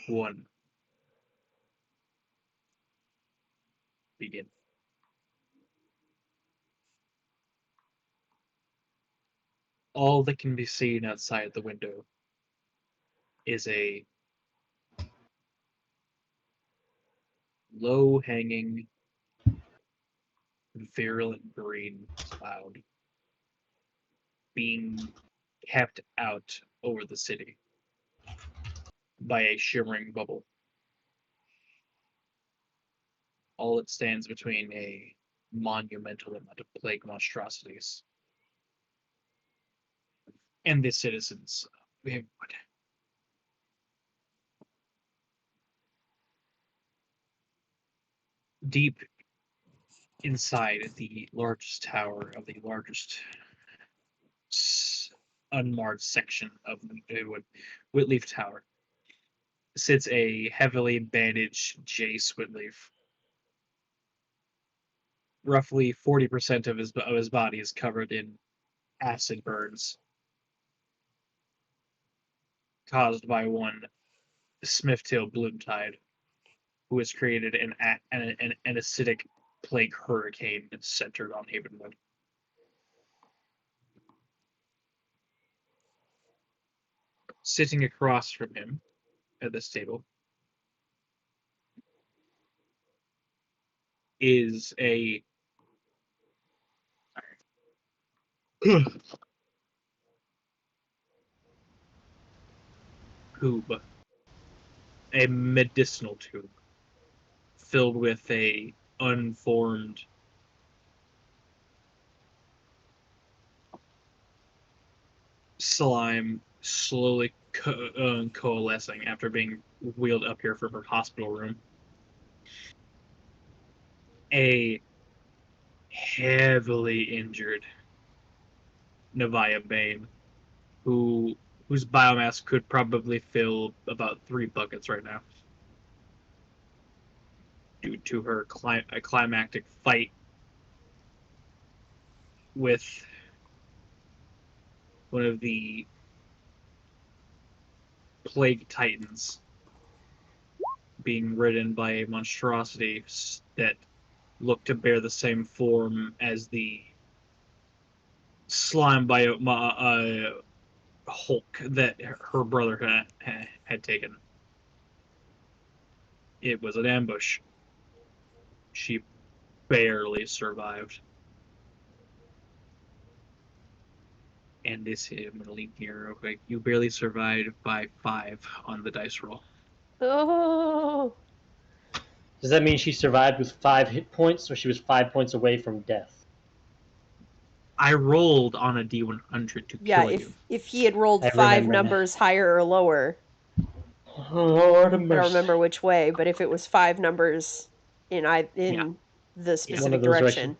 1. Begin. All that can be seen outside the window is a low-hanging, virulent green cloud being kept out over the city by a shimmering bubble. All it stands between a monumental amount of plague monstrosities and the citizens of Havenwood. Deep inside the largest tower of the largest unmarred section of Whitleaf Tower sits a heavily bandaged Jase Whitleaf. Roughly 40% of his body is covered in acid burns caused by one Smiftil Bloomtide, who has created an acidic plague hurricane centered on Havenwood. Sitting across from him at this table is a tube, a medicinal tube, filled with a unformed slime slowly coalescing after being wheeled up here from her hospital room. A heavily injured Nevaiah Bane, whose biomass could probably fill about 3 buckets right now, due to her climactic fight with one of the plague titans being ridden by a monstrosity that looked to bear the same form as the slime Hulk that her brother had taken. It was an ambush. She barely survived. And this, I'm going to leave here real quick. You barely survived by 5 on the dice roll. Oh. Does that mean she survived with 5 hit points, or she was 5 points away from death? I rolled on a D100 to kill you. If he had rolled I 5 remember numbers higher or lower, Lord of I mercy. don't remember which way, but if it was 5 numbers in the specific direction.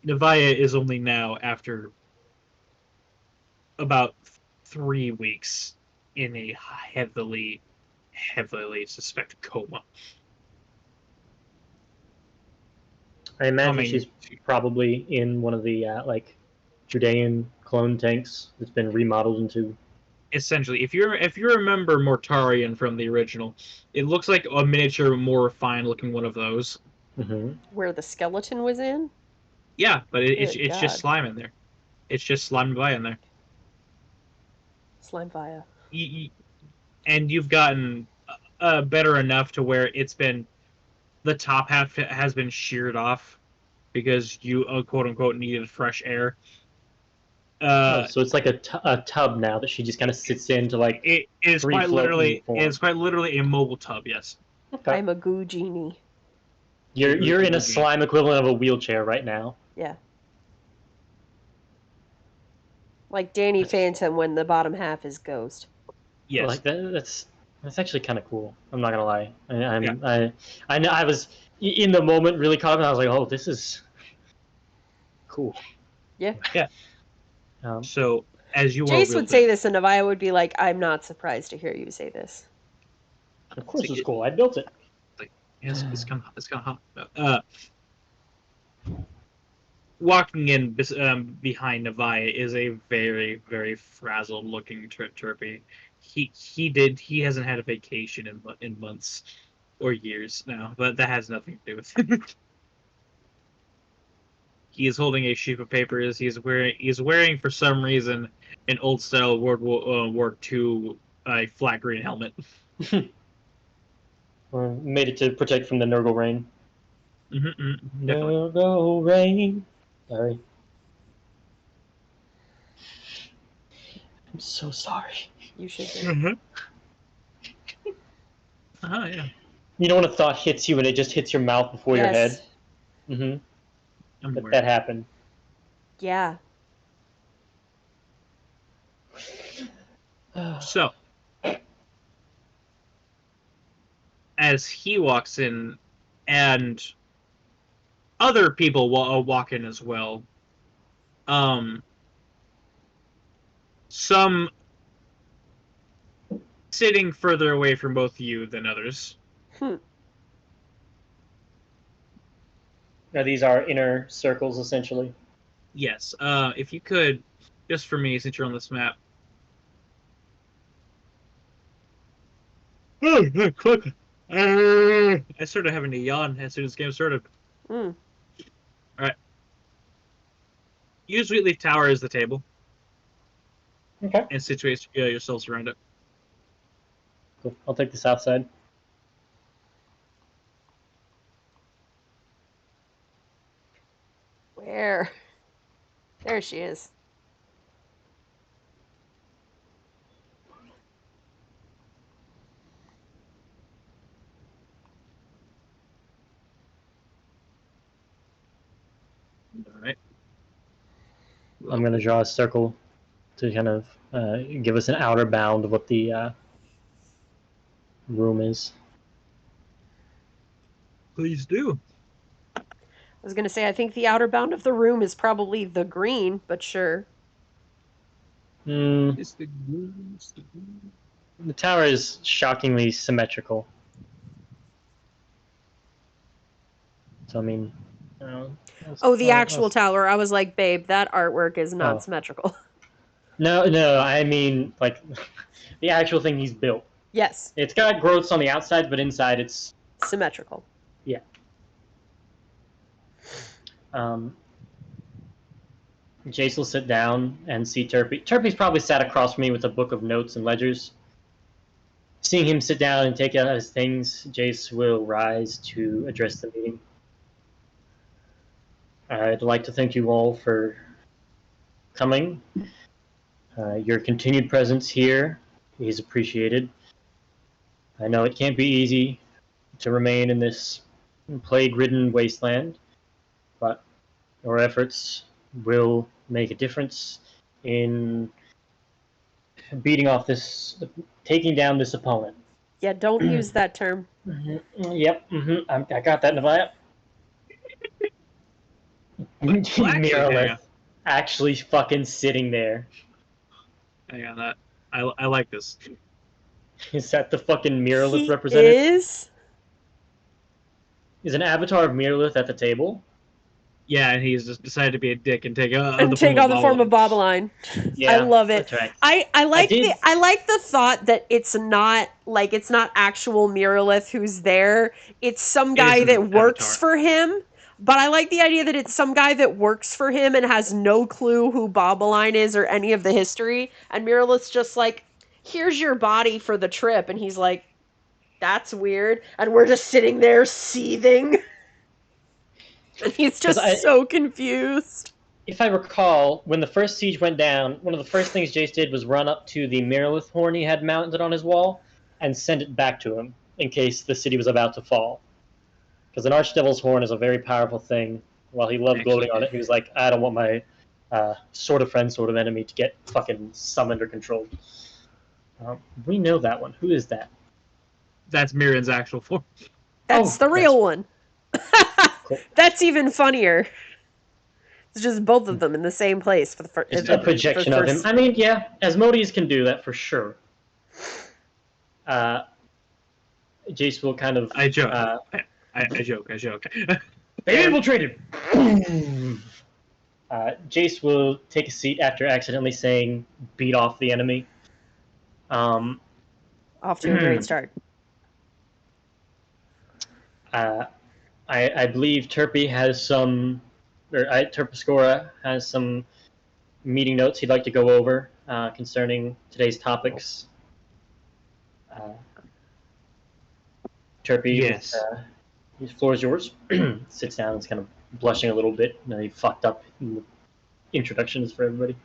Nevaiah is only now, after about 3 weeks, in a heavily suspected coma. I imagine she's probably in one of the Judean clone tanks that's been remodeled into. Essentially, if you remember Mortarion from the original, it looks like a miniature, more refined looking one of those. Mm-hmm. Where the skeleton was in? Yeah, but it's just slime in there. It's just slime Nevaiah in there. Slimevia. And you've gotten better enough to where it's been, the top half has been sheared off because you quote unquote needed fresh air. So it's like a tub now that she just kind of sits in to it is quite literally a mobile tub. Yes. Okay. I'm a goo genie. You're in a slime equivalent of a wheelchair right now. Yeah. Like Danny Phantom when the bottom half is ghost. Yes. Like that's actually kind of cool. I'm not gonna lie. I was in the moment really caught up, and I was like, oh, this is cool. Yeah. Yeah. So as you Jase would say this, and Nevaiah would be like, "I'm not surprised to hear you say this." Of course, it's cool. I built it. It's kind of hot. walking in behind Nevaiah is a very, very frazzled looking Terpi. He hasn't had a vacation in months or years now, but that has nothing to do with it. He is holding a sheaf of papers. He's wearing for some reason an old style World War II flat green helmet. Or made it to protect from the Nurgle rain. Definitely. Nurgle rain. Sorry. I'm so sorry. You should be. Yeah. You know when a thought hits you and it just hits your mouth before your head? Mm-hmm. That happened. Yeah. So, as he walks in, and other people walk in as well, some sitting further away from both you than others. Now these are inner circles, essentially. Yes. If you could, just for me, since you're on this map. Oh, quick! I started having to yawn as soon as the game started. All right. Use Wheatleaf Tower as the table. Okay. And situate yourselves around it. Cool. I'll take the south side. Where? There she is. All right. I'm going to draw a circle to kind of give us an outer bound of what the room is. Please do. I was going to say, I think the outer bound of the room is probably the green, but sure. It's the green. The tower is shockingly symmetrical. So, I mean... the actual tower. I was like, babe, that artwork is not symmetrical. No, I mean, like, the actual thing he's built. Yes. It's got growths on the outside, but inside it's... symmetrical. Yeah. Jase will sit down and see Terpi. Terpi's probably sat across from me with a book of notes and ledgers. Seeing him sit down and take out his things, Jase will rise to address the meeting. I'd like to thank you all for coming. Your continued presence here is appreciated. I know it can't be easy to remain in this plague-ridden wasteland, but your efforts will make a difference in taking down this opponent. Yeah, don't use that term. Yep, I got that, Nevaiah. Mirrorless actually fucking sitting there. Hang on, that I like this. Is that the fucking Mirrorlith representative? Is an avatar of Mirrorlith at the table? Yeah, and he's just decided to be a dick and take on the form of Boboline. Yeah, I love it. That's right. I like the thought that it's not actual Mirrorlith who's there. It's some guy that works for him. But I like the idea that it's some guy that works for him and has no clue who Boboline is or any of the history. And Mirrorlith's just like, here's your body for the trip. And he's like, that's weird. And we're just sitting there seething. And he's just so confused. If I recall, when the first siege went down, one of the first things Jase did was run up to the Mirrorlith horn he had mounted on his wall and send it back to him in case the city was about to fall. Because an Archdevil's horn is a very powerful thing. While he loved gloating on it, he was like, I don't want my sort of friend, sort of enemy to get fucking summoned or controlled. We know that one. Who is that? That's Mirian's actual form. That's the real one. Cool. That's even funnier. It's just both of them in the same place for the first. It's a projection of him. I mean, yeah, Asmodeus can do that for sure. Jase will kind of. I joke. I joke. They infiltrated. Jase will take a seat after accidentally saying "beat off the enemy." Off to a great start. I believe Terpi has some, or Terpiscora has some meeting notes he'd like to go over concerning today's topics. Terpi, yes. The floor is yours. Sits down and is kind of blushing a little bit. He fucked up in the introductions for everybody.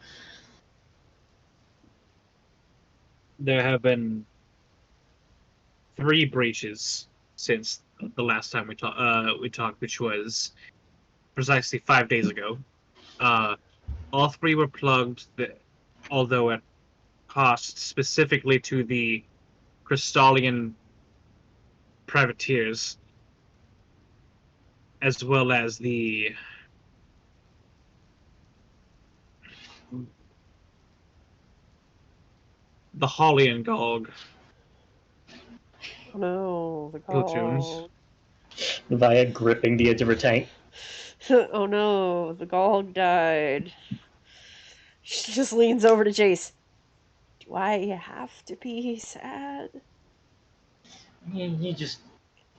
There have been 3 breaches since the last time we talked, which was precisely 5 days ago. All 3 were plugged, although at cost specifically to the Crystallian privateers, as well as the Holly and Gog. Oh no, the platoons. Gog. Nevaiah gripping the edge of her tank. Oh no, the Gog died. She just leans over to Jase. Do I have to be sad?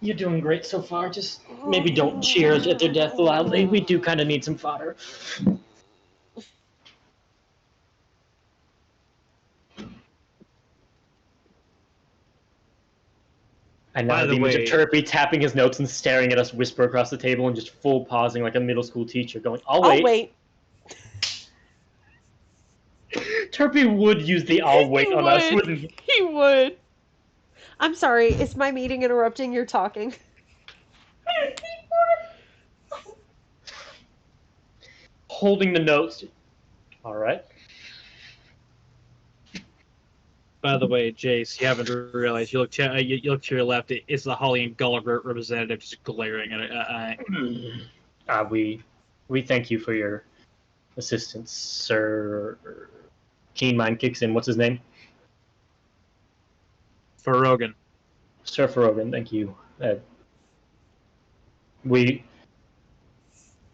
You're doing great so far. Just maybe don't cheer at their death loudly. We do kind of need some fodder. And now the image of Terpi tapping his notes and staring at us, whisper across the table, and just full pausing like a middle school teacher, going, I'll wait. Terpi would use the I'll wait on us, wouldn't he? He would. I'm sorry, is my meeting interrupting your talking? Holding the notes. All right. By the way, Jase, you haven't realized, you look to your left, it's the Holly and Gulliver representative just glaring at it. We thank you for your assistance, Sir. Keen Mind kicks in. What's his name? Farogan. Sir Farogan, thank you.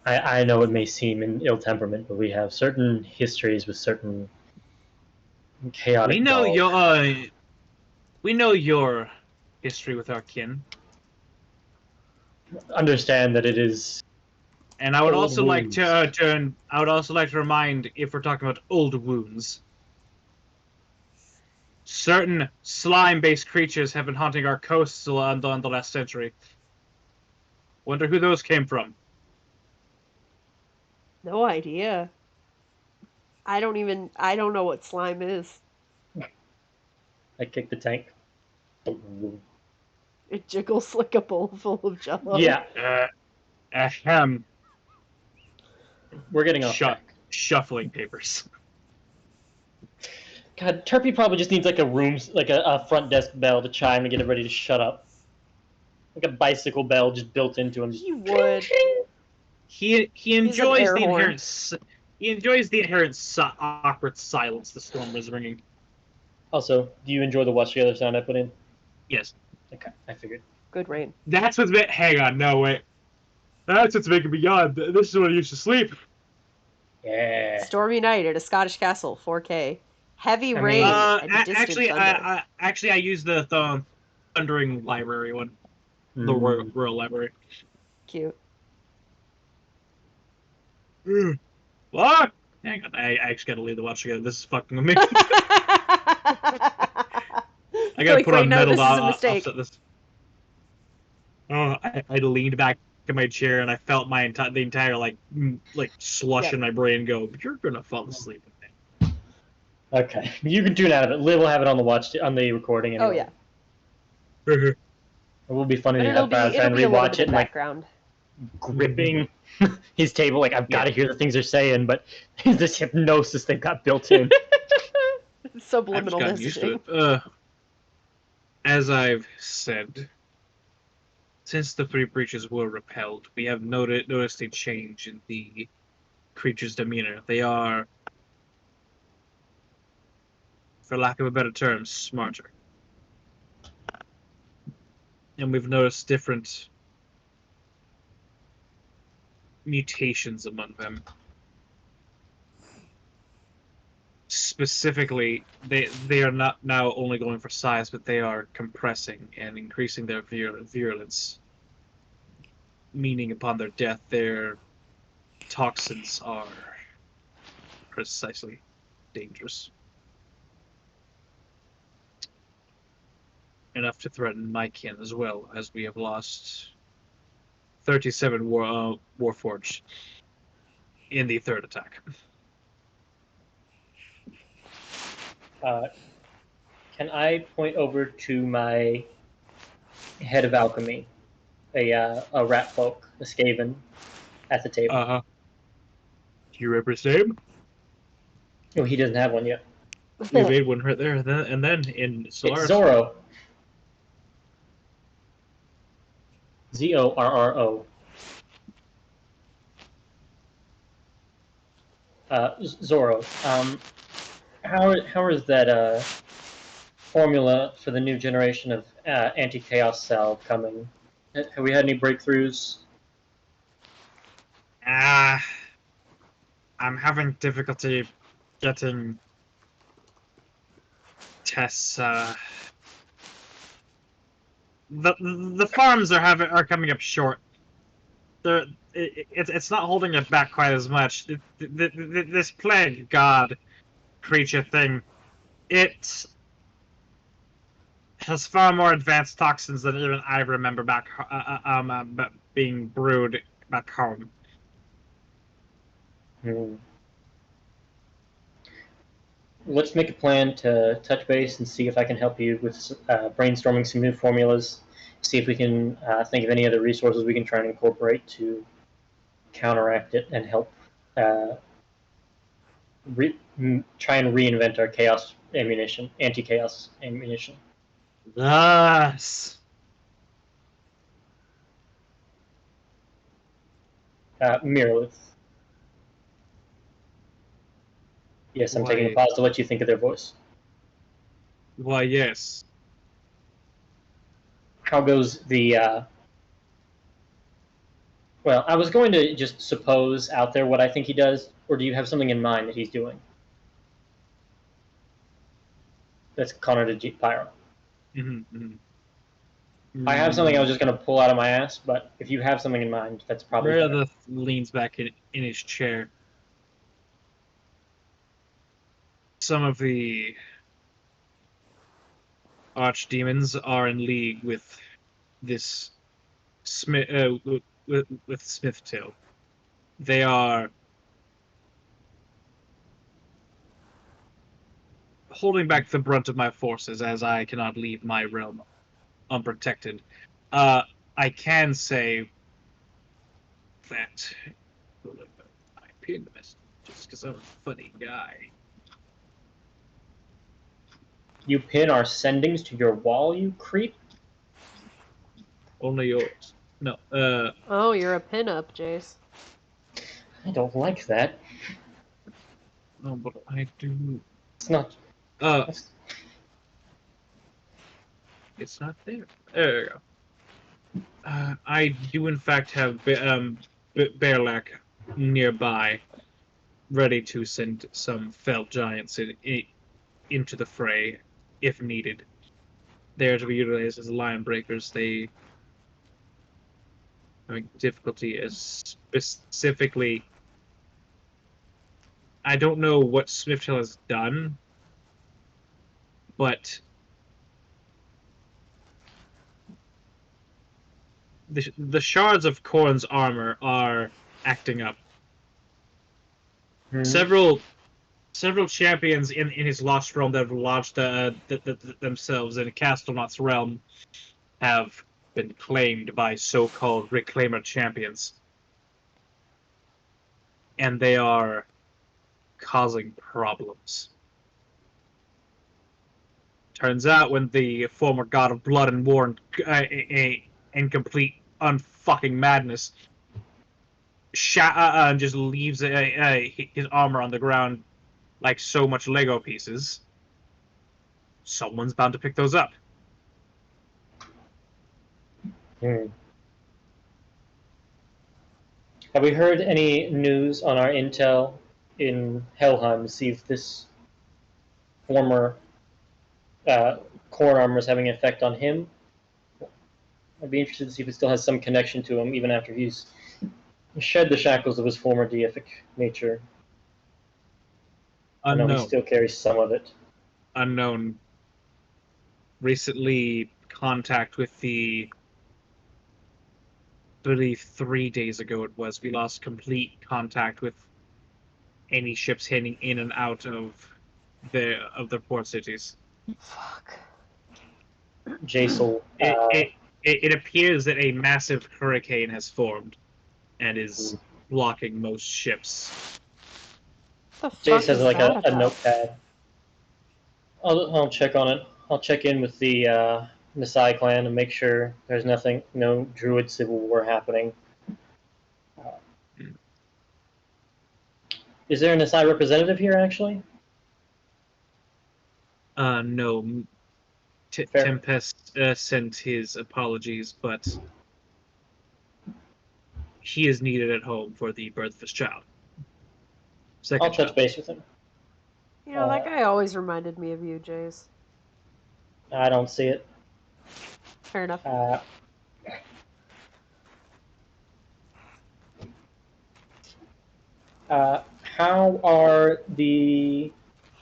I know it may seem in ill temperament, but we have certain histories with certain chaotic. We know your history with our kin. Understand that it is. And I would also like to remind, if we're talking about old wounds, certain slime-based creatures have been haunting our coasts on the last century. Wonder who those came from. No idea. I don't know what slime is. I kicked the tank. It jiggles like a bowl full of jello. Yeah. Ahem. We're getting off track. Shuffling papers. God, Terpi probably just needs like a front desk bell to chime and get everybody to shut up. Like a bicycle bell just built into him. He would. He enjoys the inherent awkward silence the storm was ringing. Also, do you enjoy the watch together sound I put in? Yes. Okay, I figured. Good rain. That's what's hang on, no wait. That's what's making me yawn. This is when I used to sleep. Yeah. Stormy night at a Scottish castle, 4K. Heavy rain. Actually, I used the Thundering Library one. The Royal Library. Cute. What? Hang on, I actually gotta leave the watch together. This is fucking with me. I gotta put on metal to offset this. Oh, I leaned back in my chair and I felt the entire like slush in my brain go. You're gonna fall asleep with me. Okay, you can tune out of it. Liv will have it on the recording anyway. Oh yeah. It will be funny to have Brad and rewatch it and background. Gripping his table like I've got to hear the things they're saying, but this hypnosis they've got built in. Subliminal messaging. As I've said, since the 3 breaches were repelled, we have noticed a change in the creature's demeanor. They are, for lack of a better term, smarter. And we've noticed different mutations among them. specifically, they are not now only going for size, but they are compressing and increasing their virulence. Meaning, upon their death, their toxins are precisely dangerous. Enough to threaten my kin as well, as we have lost 37 Warforged in the third attack. Can I point over to my head of alchemy, a rat folk, a Skaven, at the table? Do you remember his name? Oh, he doesn't have one yet. We made one right there, and then in Solaris. It's Zorro. Zorro. Zorro. How is that formula for the new generation of anti-chaos cell coming? Have we had any breakthroughs? I'm having difficulty getting tests. The farms are coming up short. It's not holding it back quite as much. This plague god creature thing, it has far more advanced toxins than even I remember back being brewed back home. Let's make a plan to touch base and see if I can help you with brainstorming some new formulas. See if we can think of any other resources we can try and incorporate to counteract it and help try and reinvent our chaos ammunition, anti-chaos ammunition. Thus. Mirrorlith. Yes, I'm taking a pause to let you think of their voice. Why, yes. How goes the... Well, I was going to just suppose out there what I think he does, or do you have something in mind that he's doing? That's Connor to Pyro. I have something I was just going to pull out of my ass, but if you have something in mind, that's probably... Meredith leans back in his chair. Some of the archdemons are in league with this with Smiftil. They are holding back the brunt of my forces, as I cannot leave my realm unprotected. I can say that I pinned the message just because I'm a funny guy. You pin our sendings to your wall, you creep? Only yours. No. Oh, you're a pinup, Jase. I don't like that. No, but I do. It's not. It's not there. There you go. I do, in fact, have Bearlac nearby, ready to send some fell giants into the fray if needed. They are to be utilized as lion breakers. They having difficulty as specifically. I don't know what Smiftil has done, but the shards of Korn's armor are acting up. Several champions in his lost realm that have lodged themselves in Castelnaught's realm have been claimed by so-called Reclaimer champions. And they are causing problems. Turns out when the former god of blood and war in complete unfucking madness just leaves his armor on the ground like so much Lego pieces, someone's bound to pick those up. Have we heard any news on our intel in Helheim to see if this former core armor is having an effect on him. I'd be interested to see if it still has some connection to him, even after he's shed the shackles of his former deific nature. I know he still carries some of it. Unknown. Recently, contact with I believe 3 days ago it was, we lost complete contact with any ships heading in and out of the port cities. Fuck. Jase It appears that a massive hurricane has formed and is blocking most ships. Jase has like a notepad. I'll check on it. I'll check in with the Nisai clan and make sure there's no Druid civil war happening. Is there a Nisai representative here, actually? No. Tempest sent his apologies, but he is needed at home for the birth of his child. I'll touch base with him. You know, that guy always reminded me of you, Jase. I don't see it. Fair enough.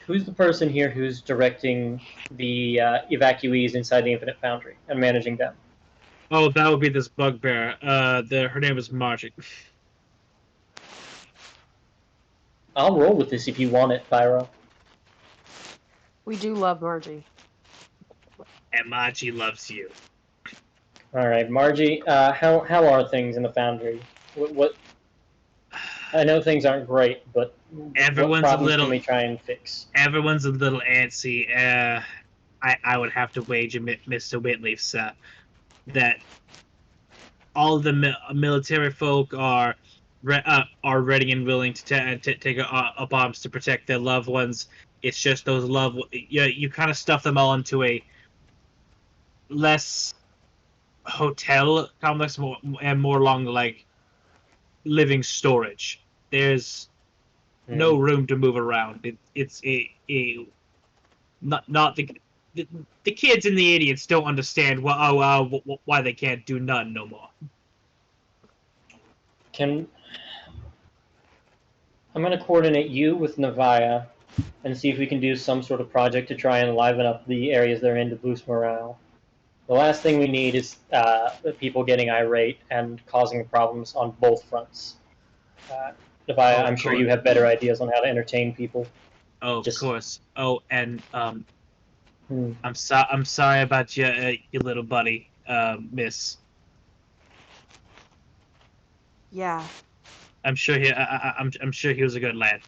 Who's the person here who's directing the evacuees inside the Infinite Foundry and managing them? Oh, that would be this bugbear. Her name is Margie. I'll roll with this if you want it, Pyro. We do love Margie. And Margie loves you. All right, Margie. How are things in the Foundry? What? I know things aren't great, but what problems can we try and fix? Everyone's a little antsy. I would have to wager, Mr. Whitley, sir, that all of the military folk are ready and willing to take up arms to protect their loved ones. It's just those you kind of stuff them all into a less hotel complex and more along like living storage. There's no room to move around. It's not the kids and the idiots don't understand why they can't do none no more. I'm going to coordinate you with Nevaiah and see if we can do some sort of project to try and liven up the areas they're in to boost morale. The last thing we need is people getting irate and causing problems on both fronts. Nevaiah, I'm sure you have better ideas on how to entertain people. Oh, of course. Oh, and I'm sorry about your little buddy, Miss. Yeah. I'm sure he was a good lad.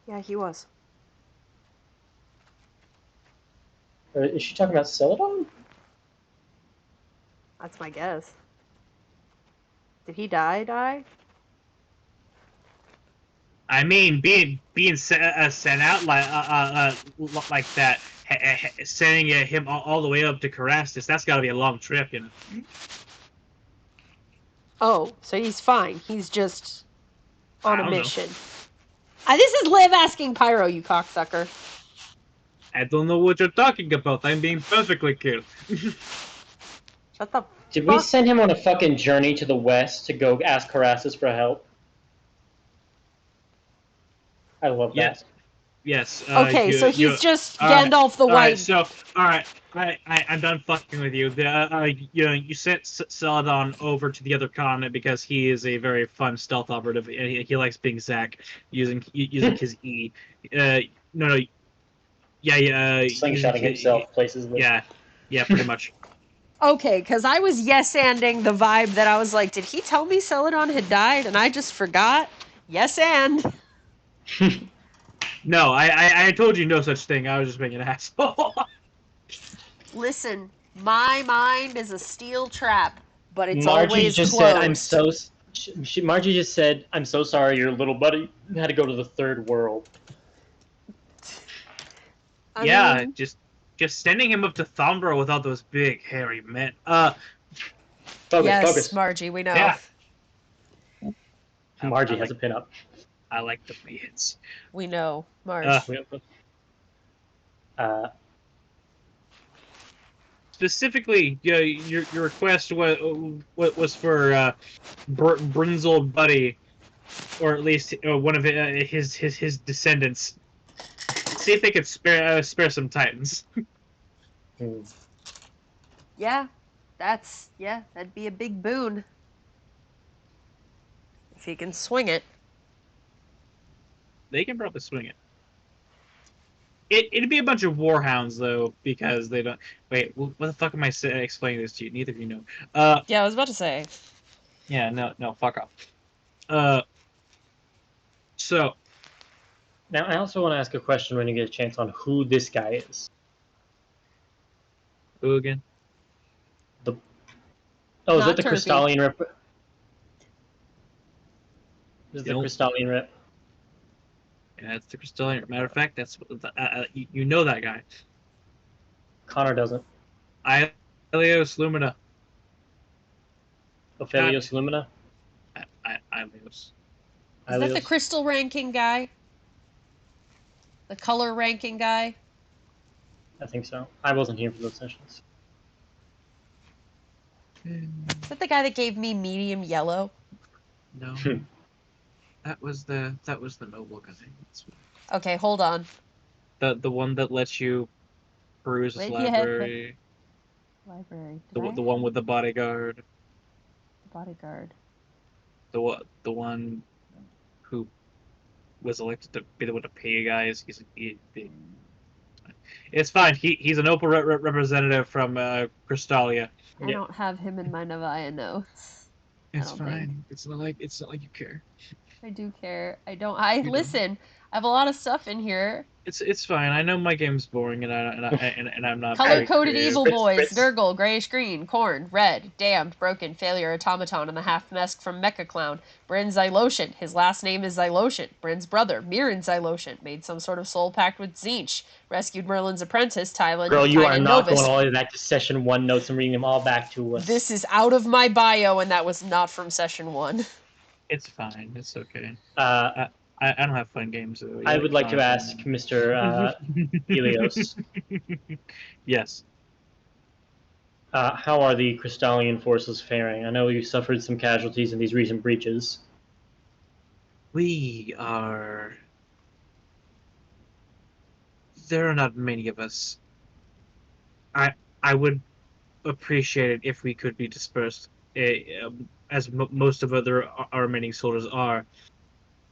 Yeah, he was. Is she talking about Celadon? That's my guess. Did he die? I mean, being sent out like that, sending him all the way up to Carastus, that's got to be a long trip, you know. Oh, so he's fine. He's just on a mission. This is Liv asking Pyro, you cocksucker. I don't know what you're talking about. I'm being perfectly clear. Shut the Did we send him on a fucking journey to the west to go ask Carassus for help? I love that. Yes. Okay, so he's just Gandalf the White. All right. I'm done fucking with you. You sent Celadon over to the other continent because he is a very fun stealth operative. He likes being Zack, using his E. No. Yeah. Slingshotting himself places. Yeah, pretty much. Okay, because I was yes-anding the vibe that I was like, did he tell me Celadon had died and I just forgot? Yes, and. No, I told you no such thing. I was just being an asshole. Listen, my mind is a steel trap, but it's Margie always just closed. said, Margie just said, I'm so sorry your little buddy had to go to the third world. I mean, just sending him up to Thumbra with all those big hairy men. Focus. Margie, we know. Yeah. Margie has a pinup. I like the beats. We know, Marge. Specifically, your request was for Bryn's old buddy, or at least one of his descendants. See if they could spare some Titans. Yeah, that'd be a big boon. If he can swing it. They can probably swing it. It'd be a bunch of warhounds though, because they don't. Wait, what the fuck am I explaining this to you? Neither of you know. Yeah, I was about to say. Yeah, no, fuck off. So. Now, I also want to ask a question when you get a chance on who this guy is. Who again? Is it the Terpi. Crystalline Rip? Is the Crystalline Rip? Yeah, it's the Crystalline. Matter of fact, that's you know that guy. Connor doesn't. Aelios Lumina. Ophelios Lumina? Aelios. Is that the crystal ranking guy? The color ranking guy? I think so. I wasn't here for those sessions. Is that the guy that gave me medium yellow? No. That was the noble guy. Okay, hold on. The one that lets you peruse his library. Library. The one with the bodyguard. The bodyguard. The one who was elected to be the one to pay you guys. It's fine. He's an Opal representative from Crystalia. I don't have him in my Nevaiah notes. It's fine. It's not like you care. I do care. Listen. I have a lot of stuff in here. It's fine. I know my game's boring, and I'm not. Color-coded evil boys: Nurgle, grayish green, Corn, red, damned, broken, failure, automaton, and the half-mask from Mecha Clown. Bryn Xylotian. His last name is Xylotian. Bryn's brother, Mirren Xylotian, made some sort of soul pact with Tzeentch. Rescued Merlin's apprentice, Tylan. Girl, you are not going all the way back to session 1 notes and reading them all back to us. This is out of my bio, and that was not from session 1. It's fine. It's okay. I don't have fun games. I would like to ask Mr. Helios. Yes. How are the Crystalline forces faring? I know you suffered some casualties in these recent breaches. We are... There are not many of us. I would appreciate it if we could be dispersed, as most of our remaining soldiers are.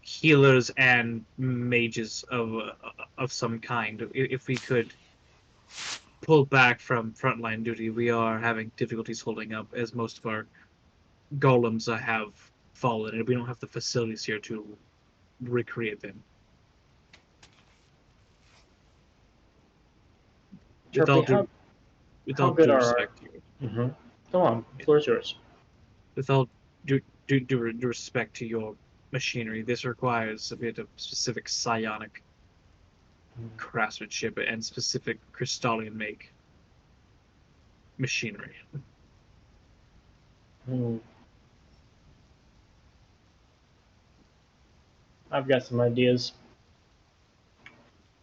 Healers and mages of some kind. If we could pull back from frontline duty, we are having difficulties holding up, as most of our golems have fallen, and we don't have the facilities here to recreate them. With all due respect to you. Go on, the floor is yours. With all due respect to your machinery, this requires a bit of specific psionic craftsmanship and specific Crystalline make machinery. I've got some ideas.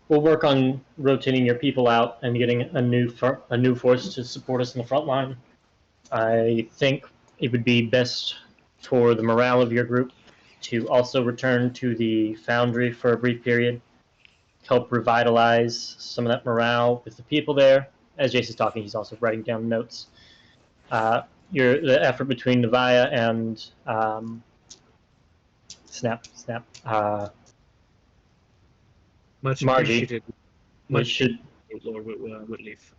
We'll work on rotating your people out and getting a new force to support us in the front line. I think it would be best for the morale of your group to also return to the foundry for a brief period, help revitalize some of that morale with the people there. As Jase is talking, he's also writing down notes. The effort between Nevaiah and Margie, Lord Whitleaf.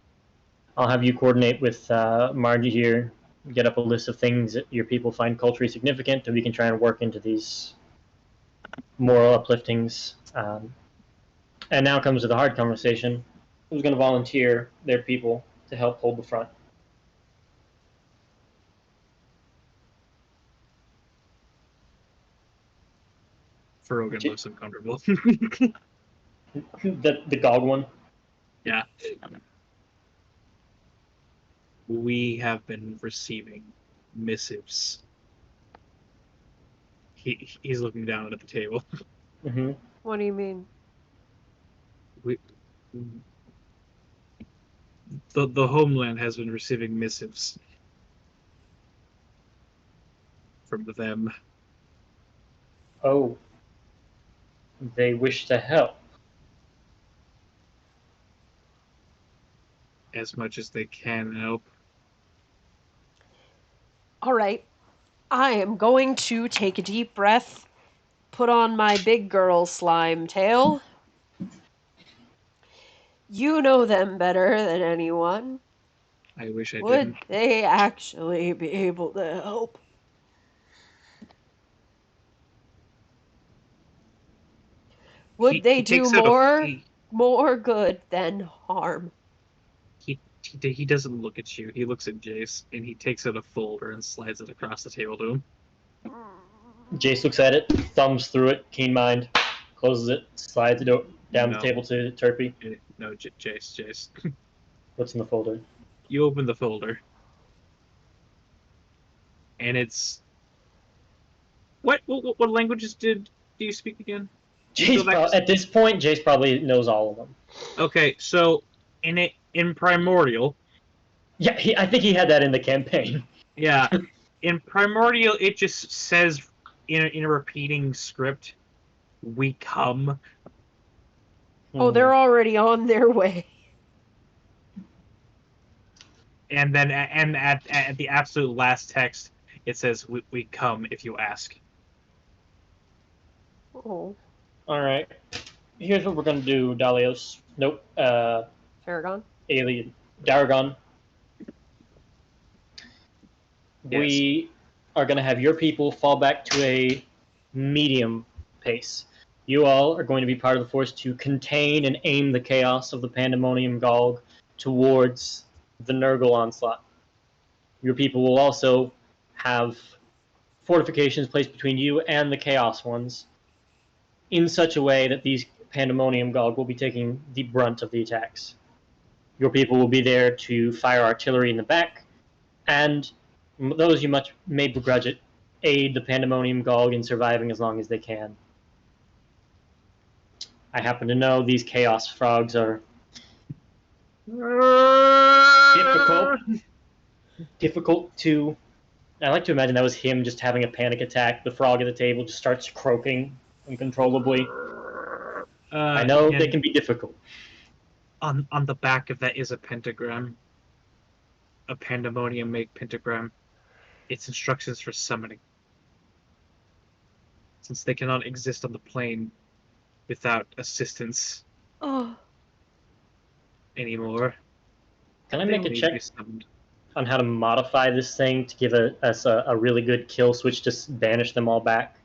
I'll have you coordinate with Margie here, get up a list of things that your people find culturally significant, and we can try and work into these moral upliftings. And now comes to the hard conversation. Who's going to volunteer their people to help hold the front? Ferogan looks uncomfortable. The dog one? Yeah. We have been receiving missives. He's looking down at the table. Mm-hmm. What do you mean? We, the homeland has been receiving missives from them. Oh, they wish to help. As much as they can help. All right. I am going to take a deep breath, put on my big girl slime tail. You know them better than anyone. I wish I Would didn't. they actually be able to help? Would they He do takes out a more good than harm? he doesn't look at you. He looks at Jace and he takes out a folder and slides it across the table to him. Jace looks at it, thumbs through it, keen mind, closes it, slides it down the No. table to Terpi. No, Jace. What's in the folder? You open the folder, and it's what languages do you speak again? At this point, Jace probably knows all of them. Okay, so in Primordial. Yeah, I think he had that in the campaign. Yeah, in Primordial, it just says in a repeating script, "We come." Oh, they're already on their way. And then at the absolute last text, it says, "We come if you ask." Oh. All right. Here's what we're gonna do, Dalios. Nope. Paragon? Alien. Daragon. Yes. We are gonna have your people fall back to a medium pace. You all are going to be part of the force to contain and aim the chaos of the Pandemonium Galg towards the Nurgle onslaught. Your people will also have fortifications placed between you and the Chaos ones in such a way that these Pandemonium Galg will be taking the brunt of the attacks. Your people will be there to fire artillery in the back, and those you much may begrudge it, aid the Pandemonium Galg in surviving as long as they can. I happen to know these Chaos Frogs are difficult to. I like to imagine that was him just having a panic attack. The frog at the table just starts croaking uncontrollably. I know they can be difficult. On the back of that is a pentagram. A Pandemonium make pentagram. It's instructions for summoning. Since they cannot exist on the plane without assistance anymore. Can I make a check on how to modify this thing to give us a really good kill switch to banish them all back?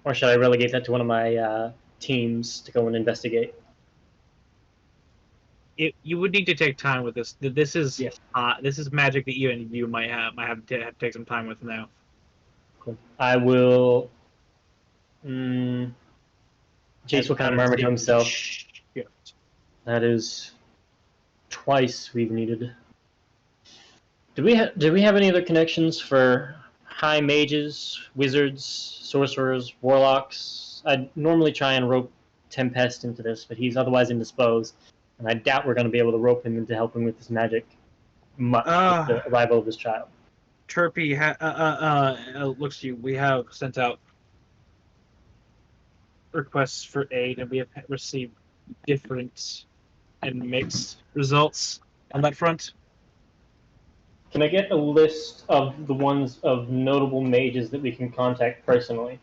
Or should I relegate that to one of my teams to go and investigate? You would need to take time with this. This is magic that even you might have to take some time with now. Cool. I will. Jace will kind of murmur to himself. Shift. That is twice we've needed. Do we have any other connections for high mages, wizards, sorcerers, warlocks? I'd normally try and rope Tempest into this, but he's otherwise indisposed, and I doubt we're going to be able to rope him into helping with this magic much with the arrival of this child. Terpi looks to you. We have sent out requests for aid, and we have received different and mixed results on that front. Can I get a list of the ones of notable mages that we can contact personally?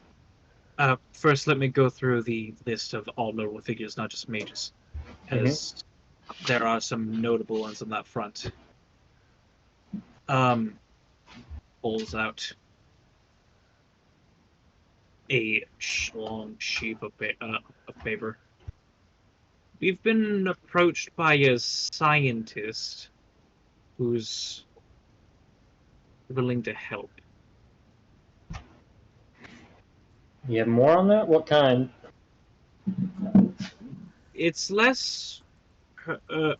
First, let me go through the list of all notable figures, not just mages, as there are some notable ones on that front. Pulls out a long sheet of paper. We've been approached by a scientist who's willing to help. You have more on that? What kind? It's less. How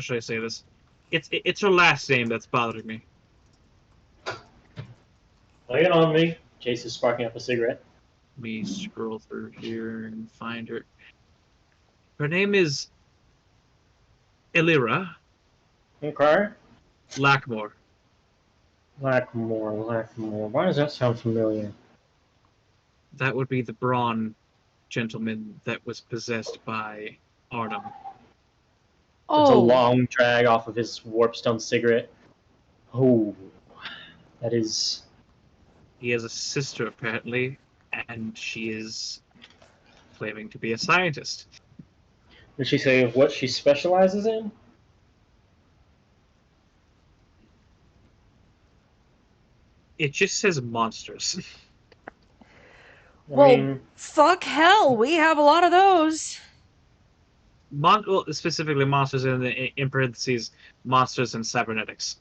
should I say this? It's her last name that's bothering me. Lay it on me. Jase is sparking up a cigarette. Let me scroll through here and find her. Her name is Elira Okay. Lackmore. Lackmore. Why does that sound familiar? That would be the brawn gentleman that was possessed by Arnhem. It's a Oh, long drag off of his warpstone cigarette. Oh, that is. He has a sister, apparently, and she is claiming to be a scientist. Did she say what she specializes in? It just says monsters. well, fuck hell, we have a lot of those. Well, specifically monsters in parentheses, monsters and cybernetics.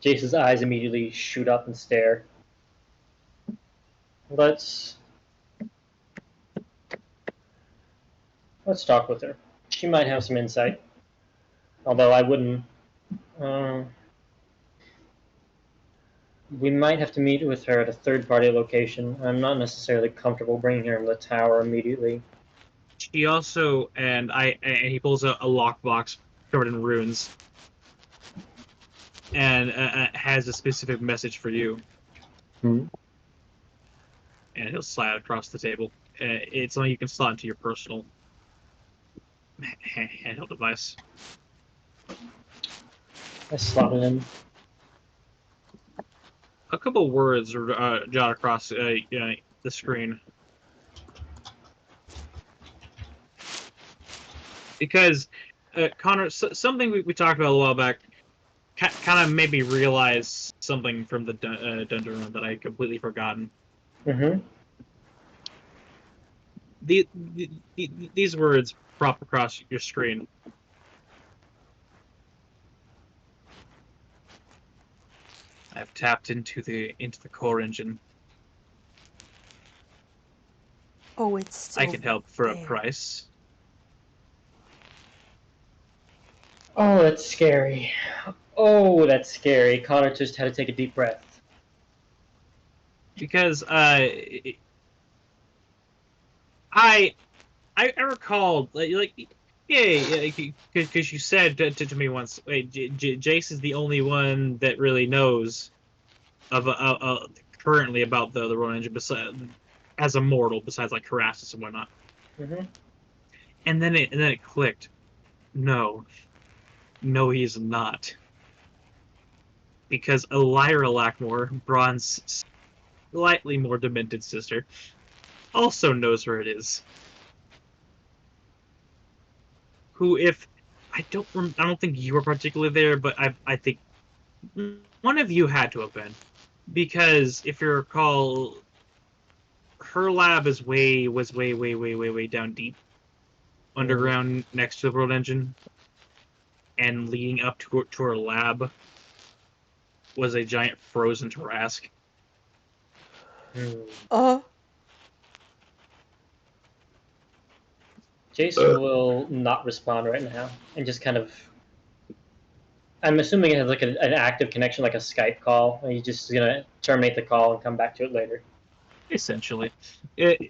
Jace's eyes immediately shoot up and stare. Let's talk with her. She might have some insight. Although I wouldn't. We might have to meet with her at a third-party location. I'm not necessarily comfortable bringing her in the tower immediately. She also and he pulls a lockbox covered in runes, and has a specific message for you. And he'll slide across the table. It's something you can slot into your personal handheld device. I slot it in. A couple words are jot across the screen. Because, Connor, something we talked about a while back kind of made me realize something from the dungeon run that I had completely forgotten. Mm-hmm. These words prop across your screen. I've tapped into the core engine. Oh, it's still I can help for there. a price. Oh, that's scary. Oh, that's scary. Connor just had to take a deep breath. Because I recall like yeah, because you said to me once, wait, Jase is the only one that really knows of currently about the Ronin engine as a mortal, besides like Harassus and whatnot. Mm-hmm. And then it clicked. No, he's not. Because Elira Lackmore, Braun's slightly more demented sister, also knows where it is. Who, if I don't think you were particularly there, but I think one of you had to have been, because if you recall, her lab was way down deep underground next to the world engine, and leading up to her lab was a giant frozen Tarrasque. Jason will not respond right now and just kind of. I'm assuming it has like an active connection, like a Skype call, and he's just gonna terminate the call and come back to it later. Essentially, He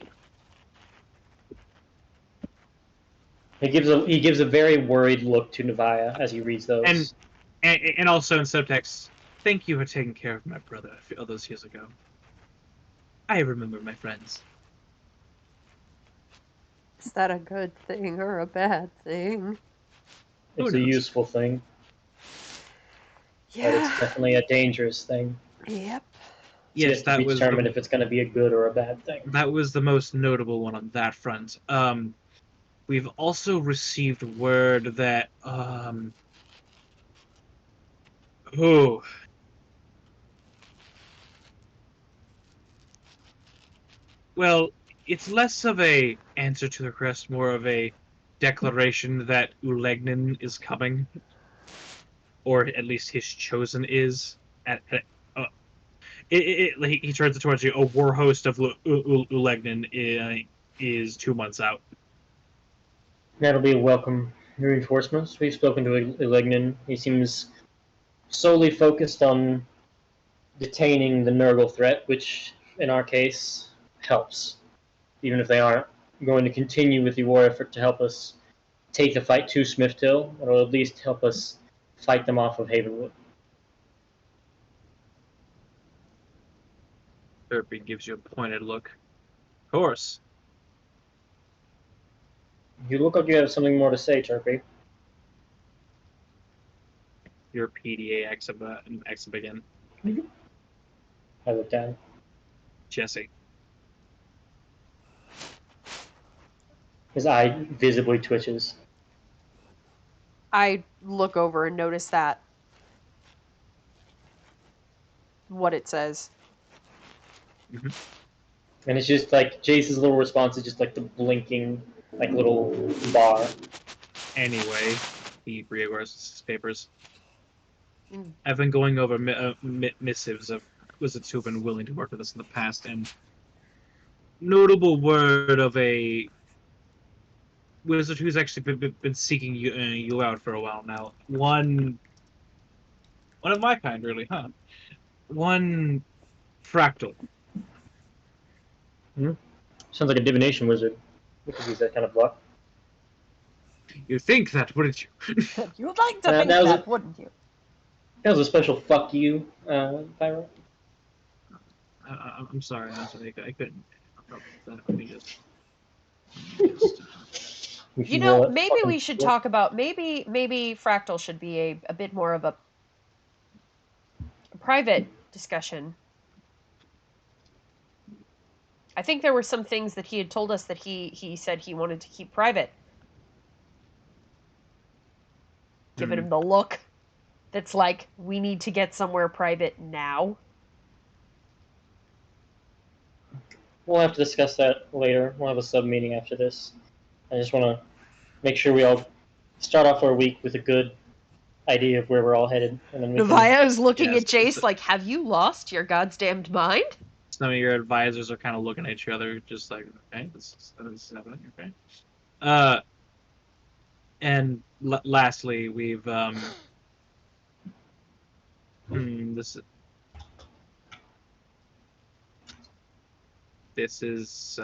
gives a very worried look to Nevaiah as he reads those. And also in subtext, thank you for taking care of my brother all those years ago. I remember my friends. Is that a good thing or a bad thing? It's a useful thing. Yeah. But it's definitely a dangerous thing. Yep. Yes, that was determined if it's going to be a good or a bad thing. That was the most notable one on that front. We've also received word that well, it's less of a answer to the request, more of a declaration that Ulegnin is coming, or at least his chosen is. He turns it towards you. A war host of Ulegnin is 2 months out. That'll be a welcome Reinforcements. We've spoken to Elignin. He seems solely focused on detaining the Nurgle threat, which, in our case, helps. Even if they aren't going to continue with the war effort to help us take the fight to Smiftil, it'll at least help us fight them off of Havenwood. Terpi gives you a pointed look. Of course. You look like you have something more to say, Terpi. Your PDA exhib again. I look down. Jase. His eye visibly twitches. I look over and notice that. What it says. Mm-hmm. And it's just like Jace's little response is just like the blinking, like little bar. Anyway, he reorganizes his papers. Mm. I've been going over missives of wizards who've been willing to work with us in the past, and notable word of a wizard who's actually been seeking you out for a while now. One of my kind, really, huh? One fractal. Sounds like a divination wizard. We could use that kind of luck. You'd think that, wouldn't you? You'd like to think that, wouldn't you? That was a special fuck you, Pyro. I'm sorry, honestly, I couldn't. Let me just. You know, maybe we should talk about maybe Fractal should be a bit more of a private discussion. I think there were some things that he had told us that he said he wanted to keep private. Giving him the look that's like, we need to get somewhere private now. We'll have to discuss that later. We'll have a sub-meeting after this. I just want to make sure we all start off our week with a good idea of where we're all headed. And then Nevaiah is looking at Jase like, have you lost your goddamned mind? Some of your advisors are kind of looking at each other, just like, okay, this is happening, okay. And lastly, we've this is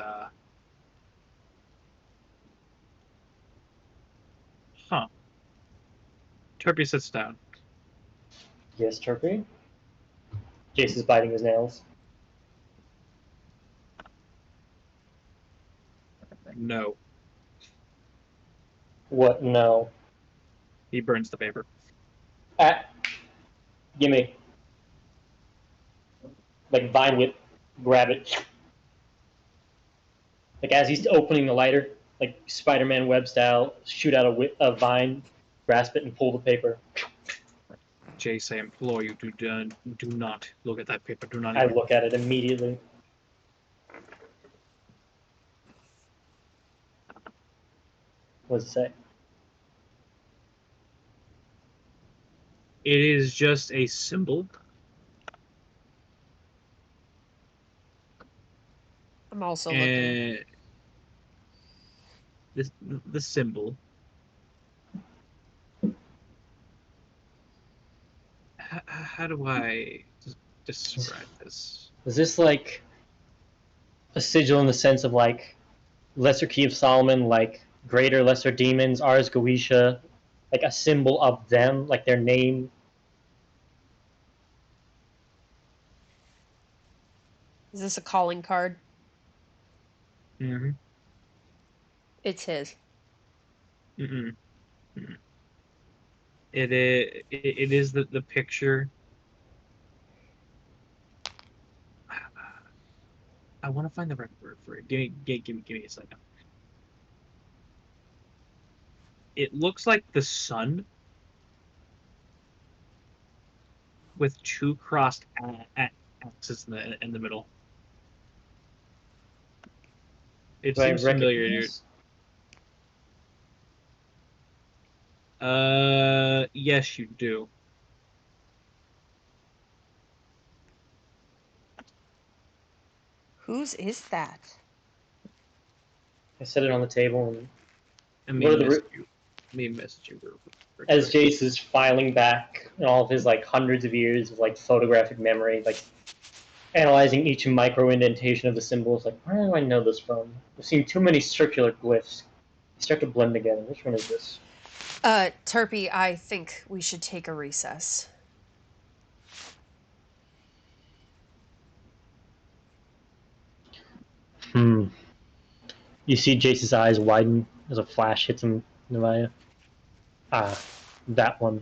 Terpi sits down. Yes, Terpi. Jase is biting his nails. No. What? No. He burns the paper. Gimme. Like Vine Whip, grab it. Like as he's opening the lighter, like Spider-Man web style, shoot out a vine, grasp it, and pull the paper. Jase, I implore you to do not look at that paper. Do not. I look at it immediately. What does it say? It is just a symbol. I'm also looking. The symbol. How do I describe this? Is this like a sigil in the sense of like Lesser Key of Solomon, like greater, lesser demons, Ars Goetia, like a symbol of them, like their name? Is this a calling card? Mm-hmm. It's his. Mm-mm. Mm-mm. It is the picture. I want to find the right word for it. Give me a second. It looks like the sun with two crossed axes in the middle. It seems familiar, dude. Yes, you do. Whose is that? I set it on the table and I mean, me message you. As Jase is filing back all of his like hundreds of years of like photographic memory, like analyzing each micro indentation of the symbols, like where do I know this from? I've seen too many circular glyphs. They start to blend together. Which one is this? Terpi, I think we should take a recess. You see Jace's eyes widen as a flash hits him, Nevaiah. Ah, that one.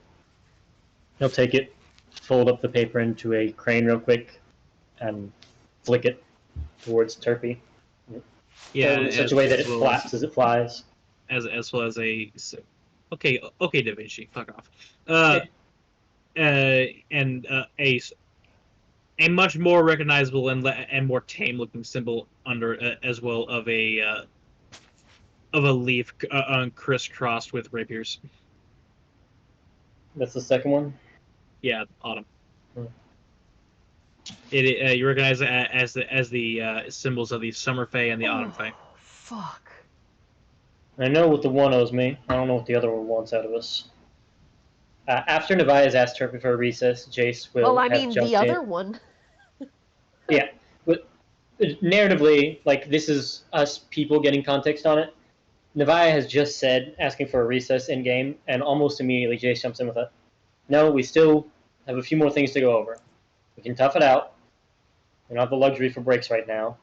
He'll take it, fold up the paper into a crane real quick, and flick it towards Terpi. Yeah, in such a way that it flaps as it flies. As well as a okay, Da Vinci, fuck off. And a much more recognizable and more tame looking symbol under as well of a leaf crisscrossed with rapiers. That's the second one. Yeah, autumn. It you recognize it as the symbols of the Summer Fae and the Autumn Fae. Fuck. I know what the one owes me. I don't know what the other one wants out of us. After Nevaiah has asked Terpi for a recess, Jase will. Well, I mean, the other one. Yeah, but narratively, like this is us people getting context on it. Nevaiah has just said asking for a recess in game, and almost immediately Jase jumps in with a, "No, we still have a few more things to go over. We can tough it out. We don't have the luxury for breaks right now."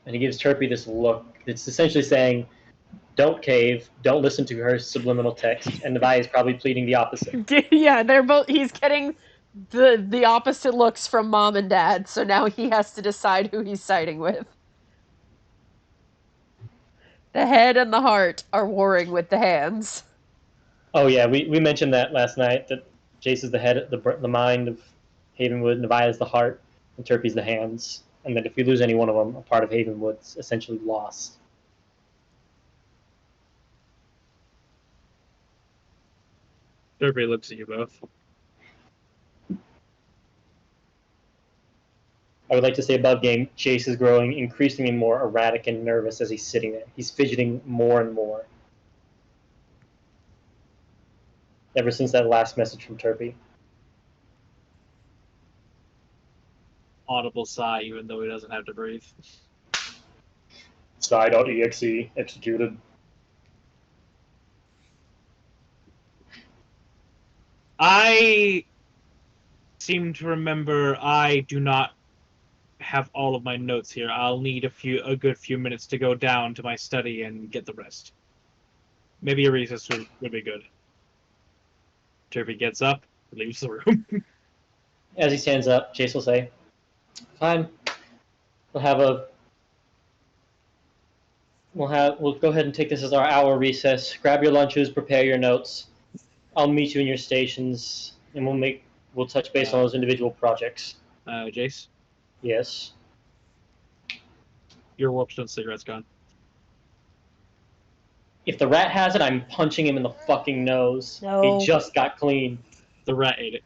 And he gives Terpi this look. It's essentially saying, "Don't cave. Don't listen to her subliminal text." And Nevaiah is probably pleading the opposite. Yeah, they're both. He's getting the opposite looks from mom and dad, so now he has to decide who he's siding with. The head and the heart are warring with the hands. Oh yeah, we mentioned that last night. That Jase is the head, the mind of Havenwood. Nevaiah is the heart, and Terpi's the hands. And that if we lose any one of them, a part of Havenwood's essentially lost. Terpi looks at you both. I would like to say above game, Jase is growing increasingly more erratic and nervous as he's sitting there. He's fidgeting more and more. Ever since that last message from Terpi. Audible sigh, even though he doesn't have to breathe. Sigh.exe executed. I seem to remember I do not have all of my notes here. I'll need a good few minutes to go down to my study and get the rest. Maybe a recess would be good. Terpi gets up, leaves the room. As he stands up, Jase will say, "Fine. We'll go ahead and take this as our hour recess. Grab your lunches, prepare your notes. I'll meet you in your stations, and we'll touch base on those individual projects." Jase? Yes. Your Warpstone cigarette's gone. If the rat has it, I'm punching him in the fucking nose. No. He just got clean. The rat ate it.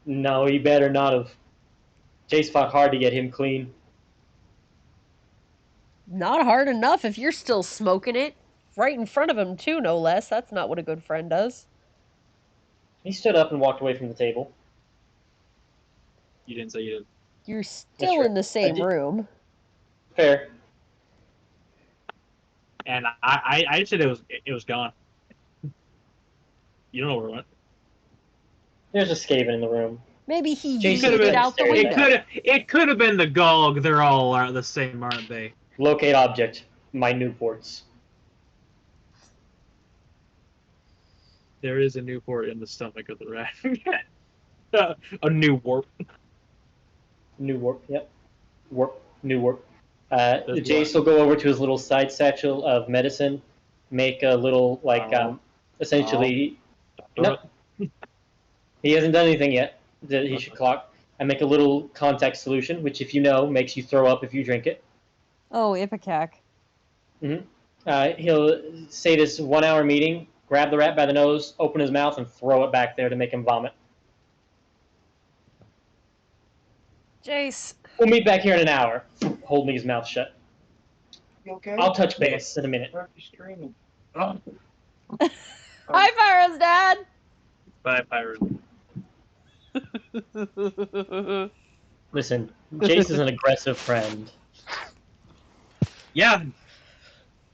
No, he better not have. Jase fought hard to get him clean. Not hard enough if you're still smoking it. Right in front of him, too, no less. That's not what a good friend does. He stood up and walked away from the table. You didn't say you did. You're still in the same room. Fair. And I said it was gone. You don't know where it went. There's a Skaven in the room. Maybe he Jason yeeted it out the window. It could have been the Gog. They're all the same, aren't they? Locate object. My Newports. There is a Newport in the stomach of the rat. A new warp. New warp, yep. New warp. Jase will go over to his little side satchel of medicine, make a little, essentially... No. He hasn't done anything yet that he should clock. I make a little contact solution, which, if you know, makes you throw up if you drink it. Oh, Ipecac. He'll say this 1 hour meeting, grab the rat by the nose, open his mouth, and throw it back there to make him vomit. Jase. We'll meet back here in an hour, holding his mouth shut. You okay? I'll touch base in a minute. Oh, Hi, Pyro's dad. bye, Pirate. Listen, Jase is an aggressive friend. Yeah,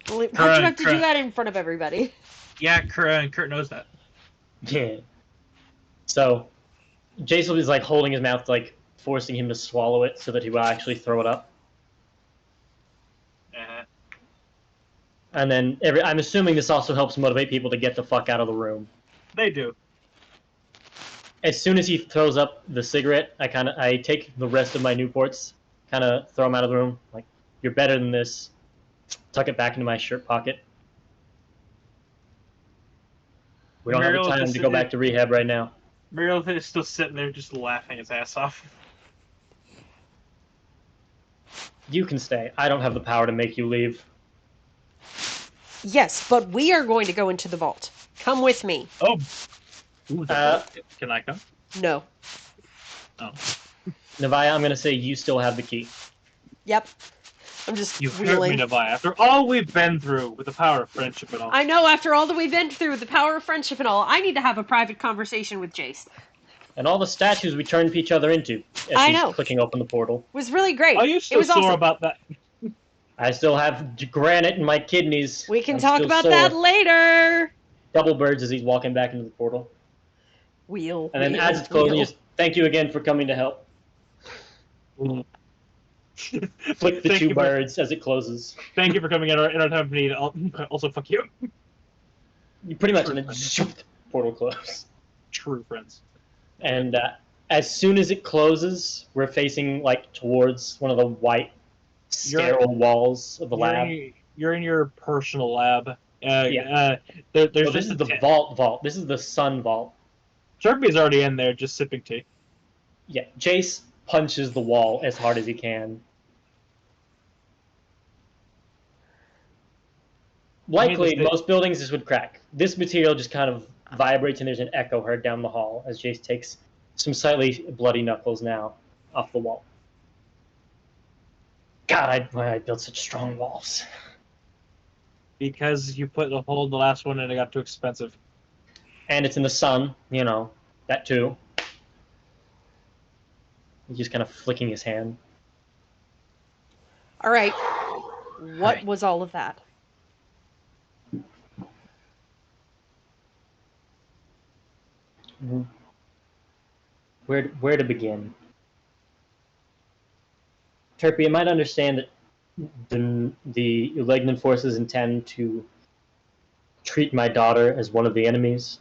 Why'd you have to do that in front of everybody? yeah. Kurt knows that. Yeah. So, Jase is like holding his mouth, like forcing him to swallow it so that he will actually throw it up. Uh, And then I'm assuming this also helps motivate people to get the fuck out of the room. they do. As soon as he throws up the cigarette, I take the rest of my Newports, kind of throw them out of the room. Like, you're better than this. Tuck it back into my shirt pocket. We don't have the time to go back to rehab right now. Muriel is still sitting there just laughing his ass off. You can stay. I don't have the power to make you leave. Yes, but we are going to go into the vault. Come with me. Oh. Ooh, can I come? No. Oh. Nevaiah, I'm going to say you still have the key. Yep. I'm just You hurt wheeling. me, Nevaiah. After all we've been through with the power of friendship and all. I know, after all that we've been through, the power of friendship and all, I need to have a private conversation with Jase. And all the statues we turned each other into as I she's know. clicking open the portal. It was really great. Are you still it was sore awesome. about that? I still have granite in my kidneys. We can I'm talk still about sore. that later. Double birds as he's walking back into the portal. Wheel. And then wheel, as it's closing, wheel. just thank you again for coming to help. Flick the two birds as it closes. Thank you for coming in our time of need. Also, fuck you. You pretty much, and then shoop, portal close. True friends. And as soon as it closes, we're facing like towards one of the white sterile walls of the lab. You're in your personal lab. Yeah. There's this is the vault. This is the sun vault. Terpi's already in there, just sipping tea. Yeah, Jase punches the wall as hard as he can. Likely, most buildings this would crack. This material just kind of vibrates and there's an echo heard down the hall as Jase takes some slightly bloody knuckles now off the wall. God, I built such strong walls. Because you put a hole in the last one and it got too expensive. And it's in the sun, you know, that too. He's just kind of flicking his hand. All right. What was all of that? Where to begin? Terpi, you might understand that the Ulegnan forces intend to treat my daughter as one of the enemies.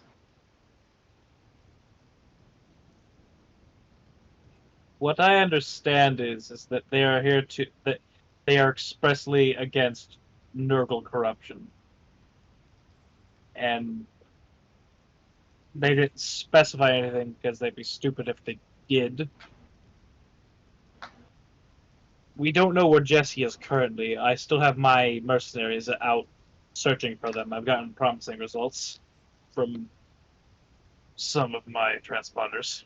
What I understand is that they are here that they are expressly against Nurgle corruption. And they didn't specify anything because they'd be stupid if they did. We don't know where Jesse is currently. I still have my mercenaries out searching for them. I've gotten promising results from some of my transponders.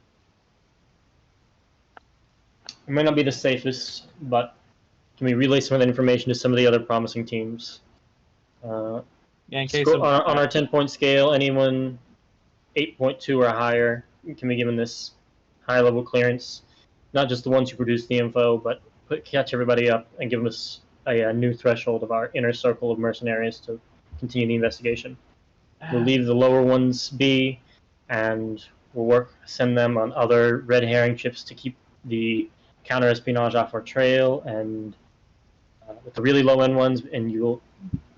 It may not be the safest, but can we relay some of that information to some of the other promising teams? Yeah, in case on our 10-point scale, anyone 8.2 or higher can be given this high-level clearance. Not just the ones who produce the info, but catch everybody up and give us a new threshold of our inner circle of mercenaries to continue the investigation. We'll leave the lower ones be, and we'll send them on other red herring ships to keep the counter-espionage off our trail, and with the really low-end ones, and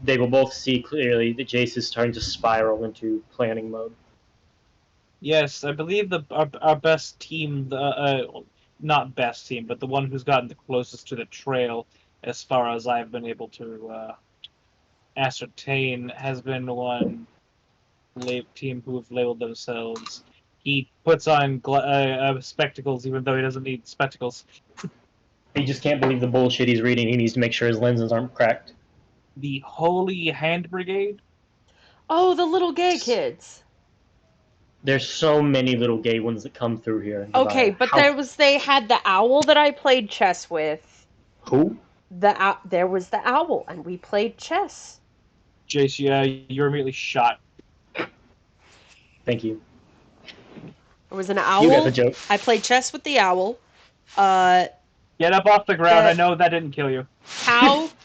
they will both see clearly that Jase is starting to spiral into planning mode. Yes, I believe our best team, not best team, but the one who's gotten the closest to the trail, as far as I've been able to ascertain, has been one team who have labeled themselves. He puts on spectacles, even though he doesn't need spectacles. He just can't believe the bullshit he's reading. He needs to make sure his lenses aren't cracked. The Holy Hand Brigade? Oh, the little gay kids. There's so many little gay ones that come through here. Okay, but they had the owl that I played chess with. Who? there was the owl, and we played chess. Jase, yeah, you're immediately shot. Thank you. There was an owl. You got the joke. I played chess with the owl. Get up off the ground. I know that didn't kill you.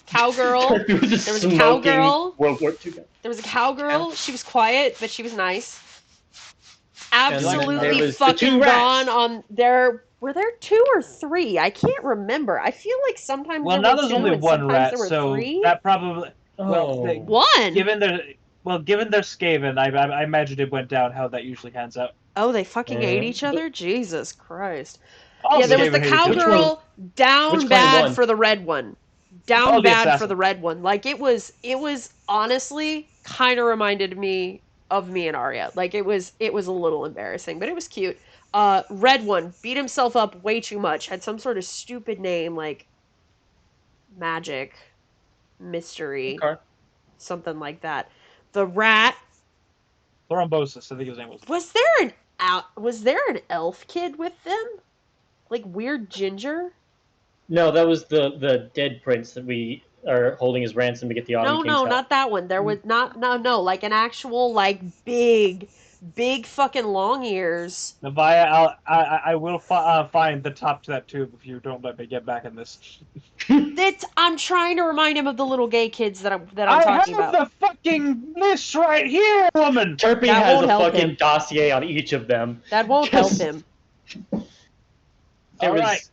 Cowgirl. There was a cowgirl. World War II guy. There was a cowgirl. She was quiet, but she was nice. Absolutely fucking gone on there. Were there 2 or 3? I can't remember. I feel like sometimes well, there now were there's 2 only and one sometimes rat, there were so 3. that probably One. Given their Skaven, I imagine it went down how that usually hands out. Oh, they fucking ate each other? Jesus Christ. All Yeah, there was Skaven the hate each other. cowgirl down bad for the red one. Down bad for the red one. Like it was honestly kind of reminded me of me and Arya. Like it was a little embarrassing, but it was cute. Red one beat himself up way too much. Had some sort of stupid name like Magic Mystery. Okay. Something like that. The rat Thrombosis, I think his name was. Was there an elf kid with them? Like weird ginger? No, that was the dead prince that we are holding as ransom to get the Autumn King's help. Not that one. There was no, like an actual like big fucking long ears. Nevaiah, I will find the top to that tube if you don't let me get back in this. I'm trying to remind him of the little gay kids that I'm talking about. I have the fucking list right here, woman. Terpi has a fucking dossier on each of them. That won't help him. There was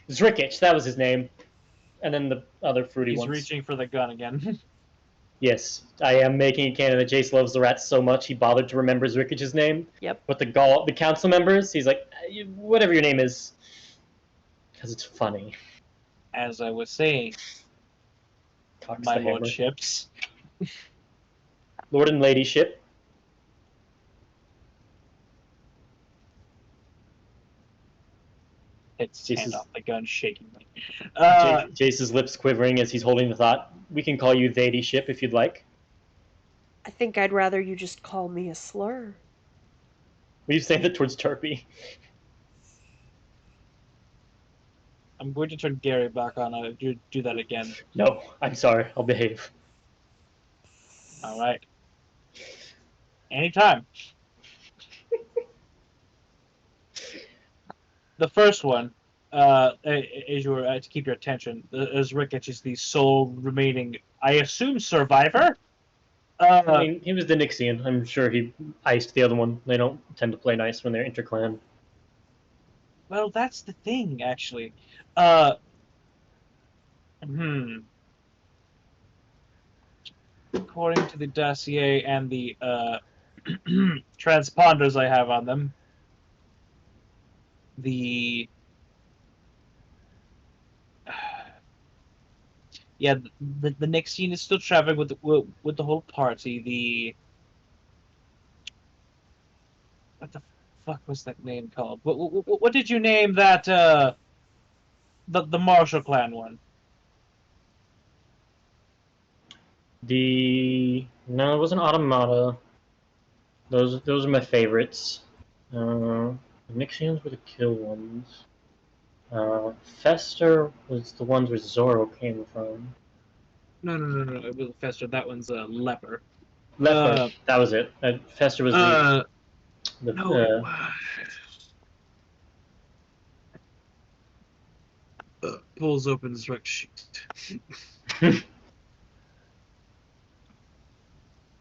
Zrikich, that was his name. And then the other fruity ones. He's reaching for the gun again. Yes, I am making it canon that Jase loves the rats so much he bothered to remember Zrikich's name. Yep. But the council members, he's like, whatever your name is, because it's funny. As I was saying, my lordships. Lord and ladyship. It's hand off the gun shakingly. Jace's lips quivering as he's holding the thought. We can call you ladyship if you'd like. I think I'd rather you just call me a slur. Will you say that towards Terpi? I'm going to turn Gary back on. Do that again. No, I'm sorry. I'll behave. All right. Anytime. The first one, is to keep your attention, as Rikich is the sole remaining, I assume, survivor? I mean, he was the Nixian. I'm sure he iced the other one. They don't tend to play nice when they're interclan. Well, that's the thing, actually. According to the dossier and the transponders I have on them, the Nixian is still traveling with the whole party. What the fuck was that name called? What did you name that? The Marshall Clan one. No, it wasn't Automata. Those are my favorites. Nixians were the kill ones. Fester was the ones where Zoro came from. No. It was Fester. That one's Leper. Leper. That was it. Fester was pulls open his rec sheet.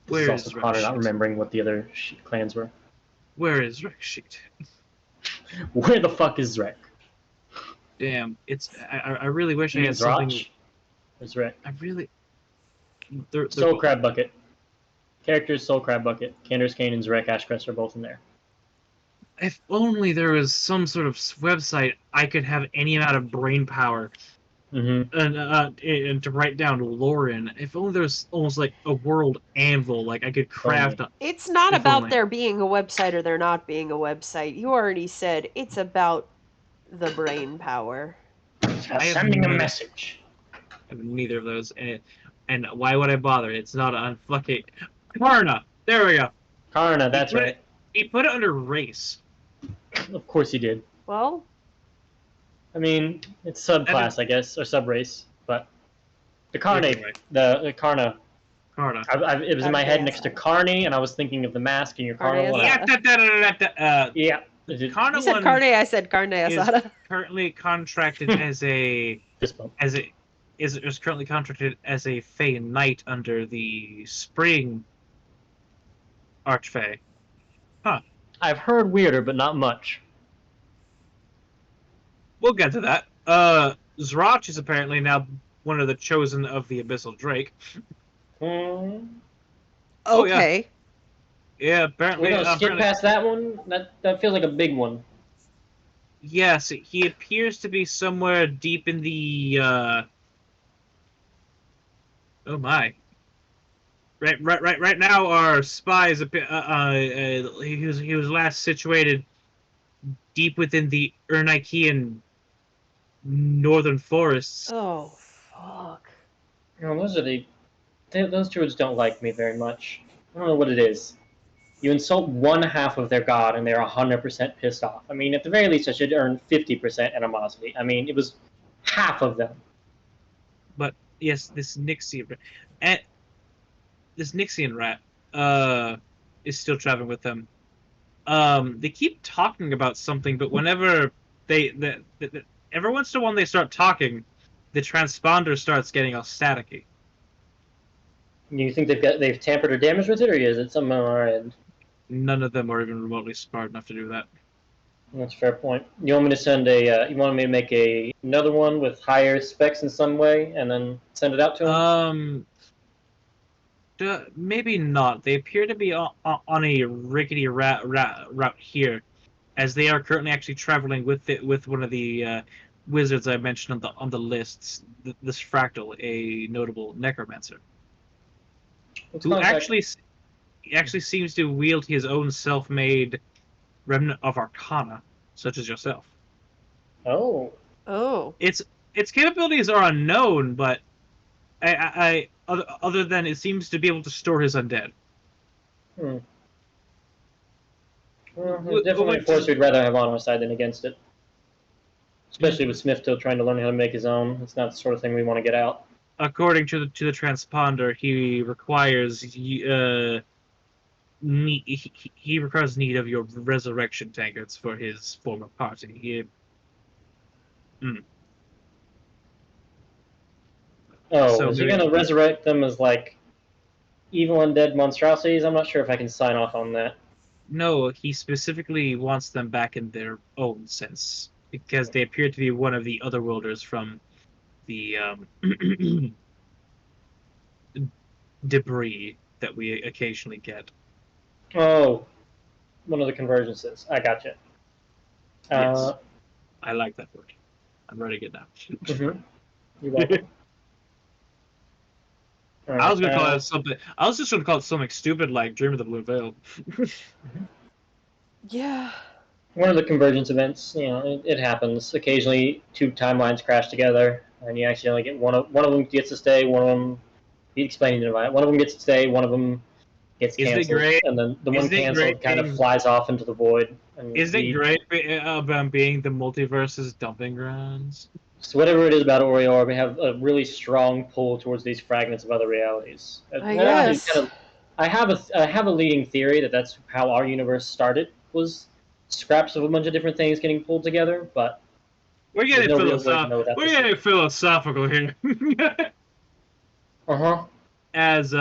Where is also Connor not remembering what the other clans were. Where is rec sheet? Where the fuck is Zrek? Damn, I really wish I had something. Where's Zrek? I really. Soul Crab Bucket. Characters, Soul Crab Bucket. Cander's Kane and Zrek Ashcrest are both in there. If only there was some sort of website I could have any amount of brain power, and to write down lore in. If only there was almost like a world anvil, like I could craft. It's not about there being a website or there not being a website. You already said it's about the brain power. Sending a message. I have neither of those, and why would I bother? It's not on fucking Karna. There we go. Karna, that's right. He put it under race. Of course he did. Well, I mean, it's subclass, I guess, or subrace, but the Carne, the Karna. Karna. It was in my head next to Carney, and I was thinking of the mask in your Karna one. Yeah. The Karna you said one Carne, I said Carne Asada. is currently contracted as a is currently contracted as a Fey Knight under the Spring Archfey. Huh. I've heard weirder, but not much. We'll get to that. Zrach is apparently now one of the chosen of the Abyssal Drake. Okay. Oh, yeah, apparently. We're gonna skip past that one. That feels like a big one. Yes, he appears to be somewhere deep in the. Oh my! Right now, our spies. He was last situated deep within the Ernikean northern forests. Oh fuck! Those druids don't like me very much. I don't know what it is. You insult one half of their god, and they're 100% pissed off. I mean, at the very least, I should earn 50% animosity. I mean, it was half of them. But yes, this Nixian rat, is still traveling with them. They keep talking about something, but whenever every once in a while they start talking, the transponder starts getting all staticky. You think they've tampered or damaged with it, or is it something on our end? None of them are even remotely smart enough to do that. That's a fair point. You want me to send you want me to make another one with higher specs in some way, and then send it out to them? Maybe not. They appear to be on a rickety route here, as they are currently actually traveling with one of the wizards I mentioned on the lists. This Fractal, a notable necromancer, who actually seems to wield his own self-made remnant of Arcana, such as yourself. Oh. Its capabilities are unknown, but other than it seems to be able to store his undead. Well, definitely a force we'd rather have on our side than against it. Especially with Smiftil trying to learn how to make his own. It's not the sort of thing we want to get out. According to the transponder, he requires need of your resurrection tankards for his former party. So is he going to resurrect them as like evil undead monstrosities? I'm not sure if I can sign off on that. No, he specifically wants them back in their own sense, because they appear to be one of the otherworlders from the debris that we occasionally get. Oh, one of the convergences. I gotcha. Yes. I like that word. I'm writing it now. Mm-hmm. You're welcome. I was gonna call it something. I was just gonna call it something stupid like "Dream of the Blue Veil." Yeah. One of the convergence events, it happens. Occasionally, two timelines crash together, and you actually only get one of them gets to stay. One of them, explaining to Nevaiah, one of them gets to stay. One of them gets canceled, and then the one canceled kind of flies off into the void. Isn't it great about being the multiverse's dumping grounds? So whatever it is about Orior, we have a really strong pull towards these fragments of other realities. I guess. I have a leading theory that's how our universe started, was scraps of a bunch of different things getting pulled together, but we're getting philosophical here. As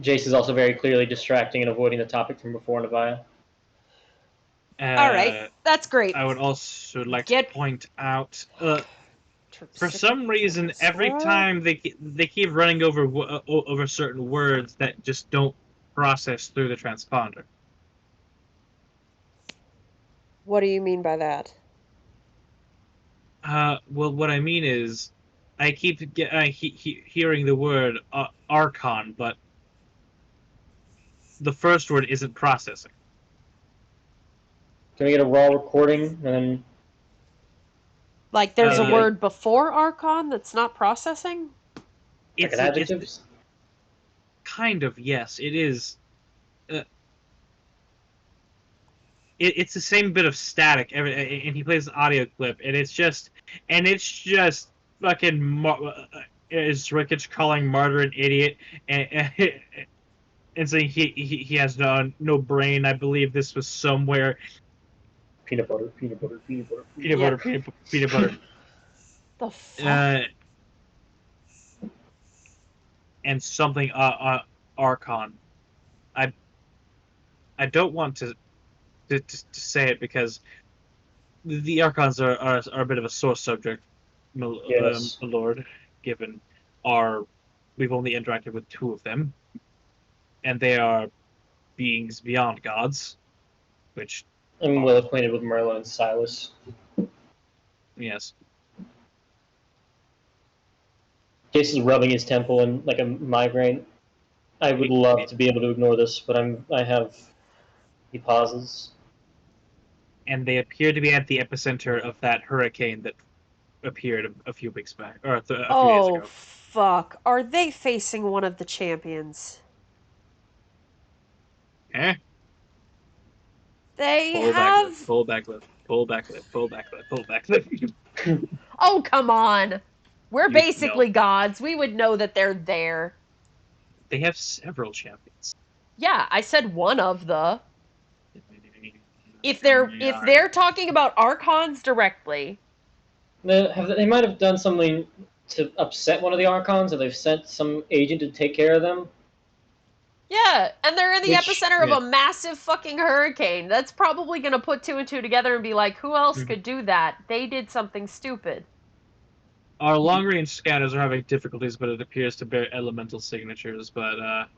Jase is also very clearly distracting and avoiding the topic from before Nevaiah. All right, that's great. I would also like to point out, for some reason, every time they keep running over certain words that just don't process through the transponder. What do you mean by that? Well, what I mean is, I keep hearing the word Archon, but the first word isn't processing. Can we get a raw recording and? Like there's a word before Archon that's not processing? Like an adjective? Kind of, yes. It is. it's the same bit of static, and he plays an audio clip, and it's just fucking is Ricketts calling Martyr an idiot, and saying he has no brain. I believe this was somewhere Peanut butter, peanut butter, peanut butter, peanut butter, peanut butter. The fuck? And something Archon. I don't want to say it because the Archons are a bit of a sore subject, my lord, given we've only interacted with 2 of them, and they are beings beyond gods, which I'm well acquainted with Merlin and Silas. Yes. Jase is rubbing his temple in like a migraine. I would love to be able to ignore this, but I have. He pauses. And they appear to be at the epicenter of that hurricane that appeared a few weeks back, or a few years ago. Oh, fuck. Are they facing one of the champions? Eh? They Pull have... back lip. Oh, come on. We're basically gods. We would know that they're there. They have several champions. Yeah, I said one of the... If they're talking about Archons directly... They might have done something to upset one of the Archons, or they've sent some agent to take care of them. Yeah, and they're in the epicenter of a massive fucking hurricane. That's probably going to put 2 and 2 together and be like, who else could do that? They did something stupid. Our long-range scanners are having difficulties, but it appears to bear elemental signatures, but,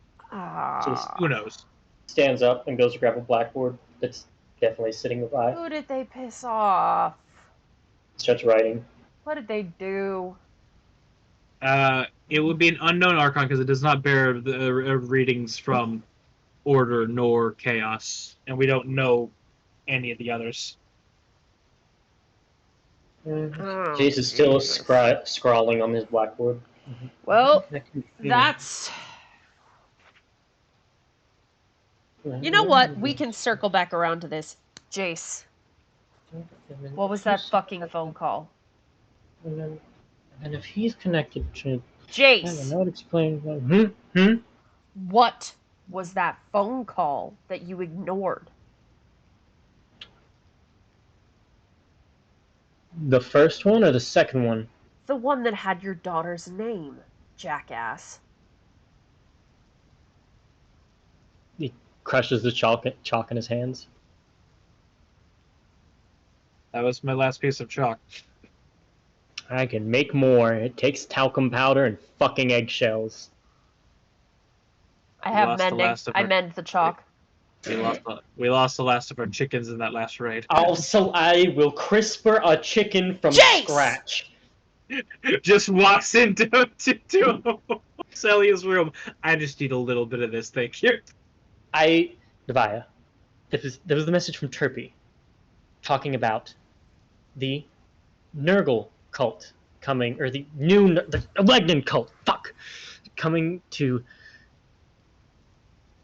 who knows? Stands up and goes to grab a blackboard that's definitely sitting by. Who did they piss off? Starts writing. What did they do? It would be an unknown Archon because it does not bear the readings from Order nor Chaos, and we don't know any of the others. Jase is still scrawling on his blackboard. Well, that's... You know what? We can circle back around to this. Jase. What was that fucking phone call? And if he's connected to... Jase! Not explain... What was that phone call that you ignored? The first one or the second one? The one that had your daughter's name, jackass. He crushes the chalk in his hands. That was my last piece of chalk. I can make more. It takes talcum powder and fucking eggshells. I mend the chalk. We lost the last of our chickens in that last raid. Also, I will CRISPR a chicken from scratch. Just walks into Celia's room. I just need a little bit of this, thank you. Nevaiah, there was the message from Terpi talking about the Nurgle cult coming, or the Legnan cult, coming to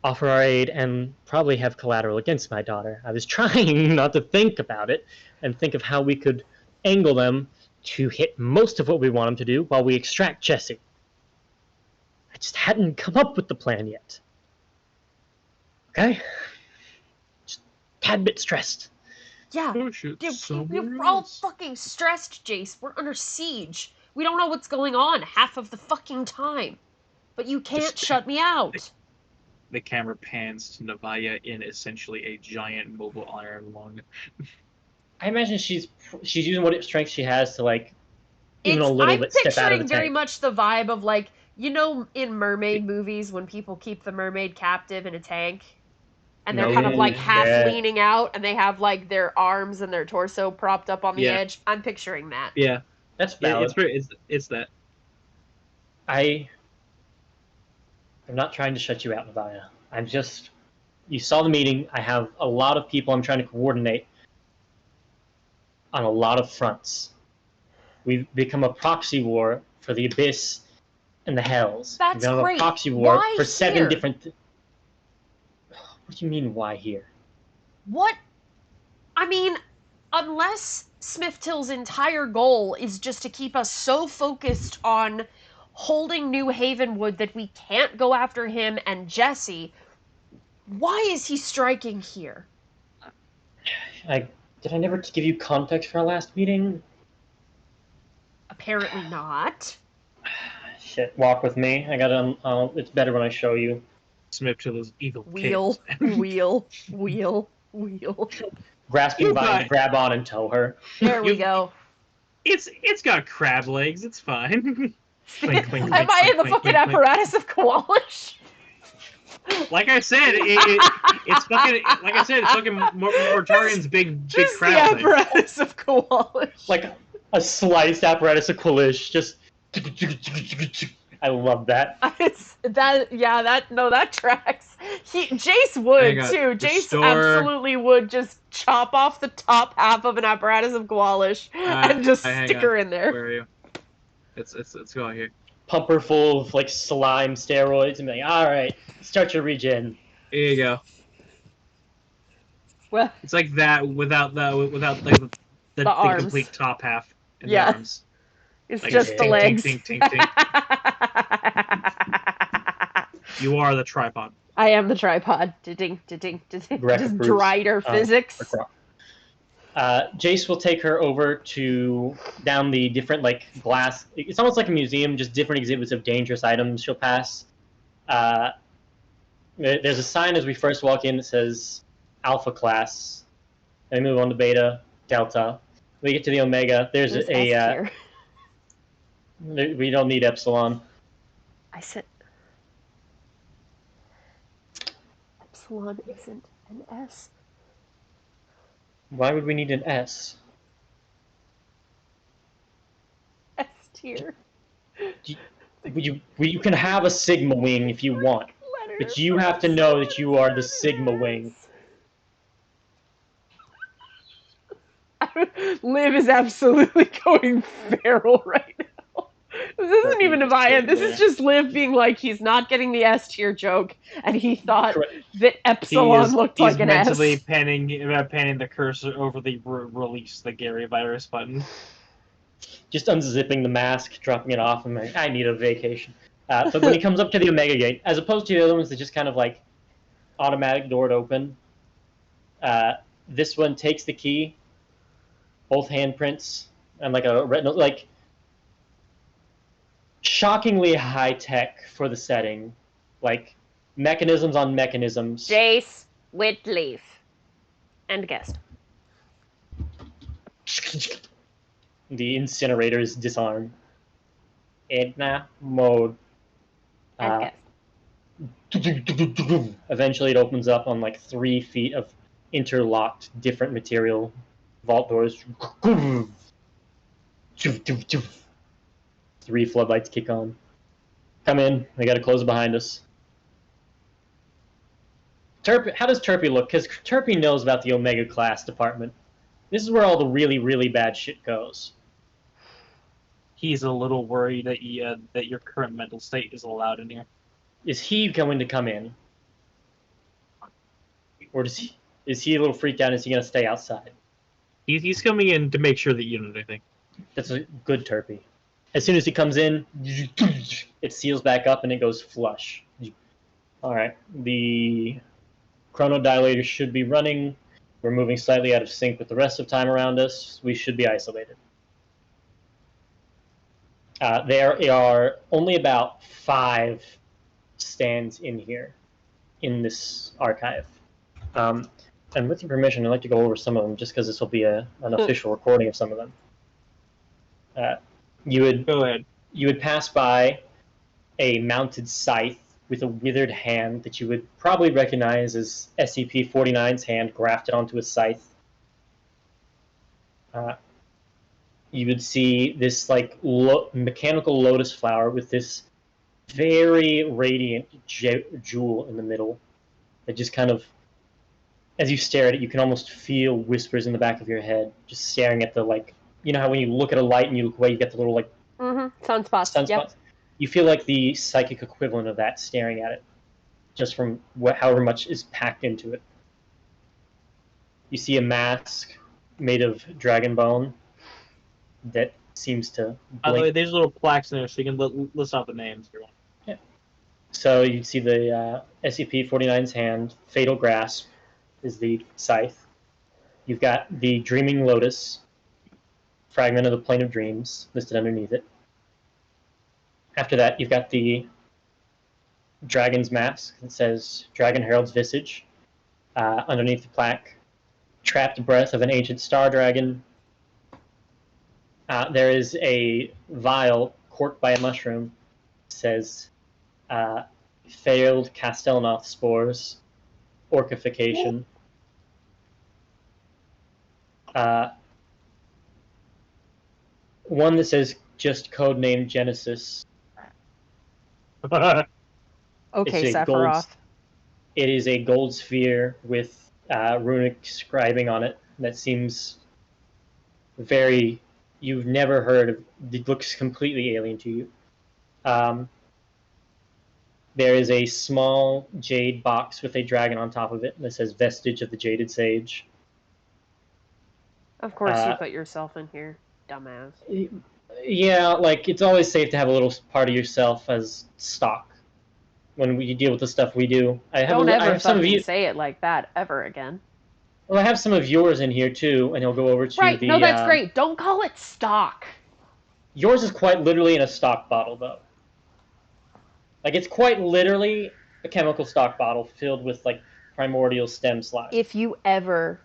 offer our aid and probably have collateral against my daughter. I was trying not to think about it and think of how we could angle them to hit most of what we want them to do while we extract Jase. I just hadn't come up with the plan yet. Okay? Just a tad bit stressed. Yeah, we're all fucking stressed, Jase. We're under siege. We don't know what's going on half of the fucking time. But you can't shut me out. The camera pans to Nevaiah in essentially a giant mobile iron lung. I imagine she's using what strength she has to, like, even a little bit step out of the tank. I'm picturing very much the vibe of, like, you know, in mermaid movies when people keep the mermaid captive in a tank? And they're kind of, like, half leaning out, and they have, like, their arms and their torso propped up on the edge. I'm picturing that. Yeah. That's valid. It's that. I'm not trying to shut you out, Nevaiah. You saw the meeting. I have a lot of people I'm trying to coordinate on a lot of fronts. We've become a proxy war for the Abyss and the Hells. That's We've become great. a proxy war for 7 here? different... What do you mean, why here? What I mean, unless Smiftil's entire goal is just to keep us so focused on holding New Havenwood that we can't go after him and Jase, why is he striking here? Did I never give you context for our last meeting? Apparently not. Shit, walk with me. I gotta. It's better when I show you. Smiftil is evil. Wheel, wheel. Grasping vine to grab on and tow her. There we go. It's got crab legs. It's fine. Clink, clink, Am I in the fucking apparatus of Koalish? Like I said, it's fucking. Like I said, it's fucking Mortarian's big crab the apparatus of Koalish. Like a sliced apparatus of Koalish. Just. I love that. That tracks. Jase would too. Jase absolutely would just chop off the top half of an apparatus of Koalish and just stick her in there. Where are you? Let's go out here. Pump her full of like slime steroids and be like, all right, start your regen. Here you go. Well, it's like that without the complete top half. And the arms. It's like just the legs. Tink. You are the tripod. I am the tripod. Just dried her physics. Jase will take her over down the different like glass. It's almost like a museum, just different exhibits of dangerous items she'll pass. There's a sign as we first walk in that says Alpha class. Then we move on to Beta, Delta. We get to the Omega. There's we don't need Epsilon. I said Epsilon isn't an S. Why would we need an S? S tier. You can have a Sigma wing if you want, but you have to know that you are the Sigma wing. Liv is absolutely going feral right now. This isn't even Nevaiah. This is just Liv being like, he's not getting the S tier joke, and he thought that Epsilon looked like an S. He's mentally panning the cursor over the release the Gary virus button. Just unzipping the mask, dropping it off, and like, I need a vacation. But when he comes up to the Omega Gate, as opposed to the other ones that just kind of like automatic door to open, this one takes the key, both handprints, and like a retinal, like shockingly high tech for the setting, like mechanisms on mechanisms. Jase, Whitleaf, and guest. The incinerators disarm. Edna mode. And Eventually, it opens up on like 3 feet of interlocked, different material vault doors. 3 floodlights kick on. Come in. We gotta close it behind us. Terpi, how does Terpi look? Because Terpi knows about the Omega class department. This is where all the really, really bad shit goes. He's a little worried that your current mental state is allowed in here. Is he going to come in? Or is he a little freaked out and is he going to stay outside? He's coming in to make sure that you don't do anything. That's a good Terpi. As soon as he comes in, it seals back up and it goes flush. Alright, the chronodilator should be running. We're moving slightly out of sync with the rest of time around us. We should be isolated. There are only about 5 stands in here, in this archive. And with your permission, I'd like to go over some of them, just because this will be an official recording of some of them. Go ahead. You would pass by a mounted scythe with a withered hand that you would probably recognize as SCP-49's hand grafted onto a scythe. You would see this like mechanical lotus flower with this very radiant jewel in the middle that just kind of, as you stare at it, you can almost feel whispers in the back of your head, just staring at the, like, you know how when you look at a light and you look away, you get the little, like, sunspots. Yep. You feel like the psychic equivalent of that staring at it, just from however much is packed into it. You see a mask made of dragon bone that seems to By the way, blink. there's little plaques in there, so you can list out the names if you want. Yeah. So you see the SCP-49's hand, Fatal Grasp is the scythe. You've got the Dreaming Lotus, fragment of the Plane of Dreams, listed underneath it. After that, you've got the Dragon's Mask that says Dragon Herald's Visage. Underneath the plaque, Trapped Breath of an Ancient Star Dragon. There is a vial corked by a mushroom. It says Failed Castelnoth Spores, Orcification. One that says just codename Genesis. Okay, Sephiroth. Sephiroth. It is a gold sphere with runic scribing on it that seems very... You've never heard of... It looks completely alien to you. There is a small jade box with a dragon on top of it that says Vestige of the Jaded Sage. Of course you put yourself in here, dumbass. Yeah, like, it's always safe to have a little part of yourself as stock when we deal with the stuff we do. Don't ever fucking say it like that ever again. Well, I have some of yours in here, too, and he'll go over to right, no, that's great. Don't call it stock. Yours is quite literally in a stock bottle, though. Like, it's quite literally a chemical stock bottle filled with, like, primordial stem slime. If you ever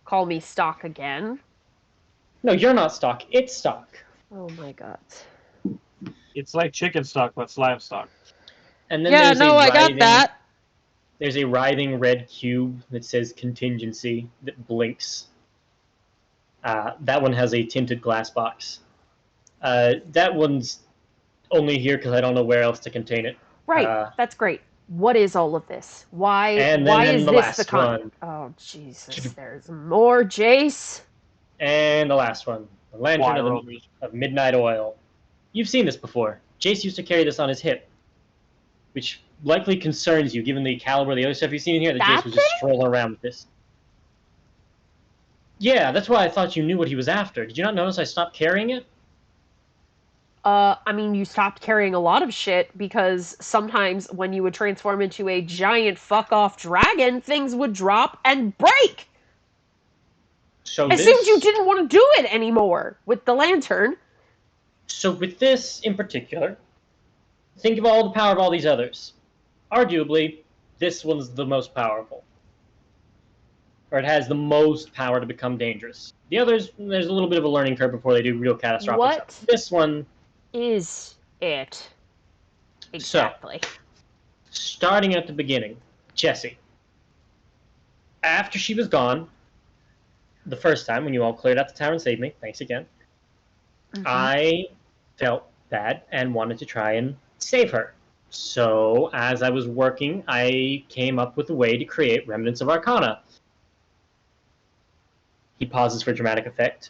call me stock again... No, you're not stock. It's stock. Oh, my God. It's like chicken stock, but slime stock. And then yeah, no, I got that. There's a writhing red cube that says contingency that blinks. That one has a tinted glass box. That one's only here because I don't know where else to contain it. Right, that's great. What is all of this? Why is the this the one? Oh, Jesus, there's more, Jase. And the last one. The Lantern of Midnight Oil. You've seen this before. Jase used to carry this on his hip, which likely concerns you, given the caliber of the other stuff you've seen in here, that Jase was just strolling around with this. Yeah, that's why I thought you knew what he was after. Did you not notice I stopped carrying it? I mean, you stopped carrying a lot of shit because sometimes when you would transform into a giant fuck-off dragon, things would drop and break! So assumed you didn't want to do it anymore with the lantern. So with this in particular, think of all the power of all these others. Arguably, this one's the most powerful. Or it has the most power to become dangerous. The others, there's a little bit of a learning curve before they do real catastrophic stuff. This one... is it? Exactly. So, starting at the beginning, Jesse. After she was gone, the first time when you all cleared out the tower and saved me, thanks again, I felt bad and wanted to try and save her. So, as I was working, I came up with a way to create Remnants of Arcana. He pauses for dramatic effect.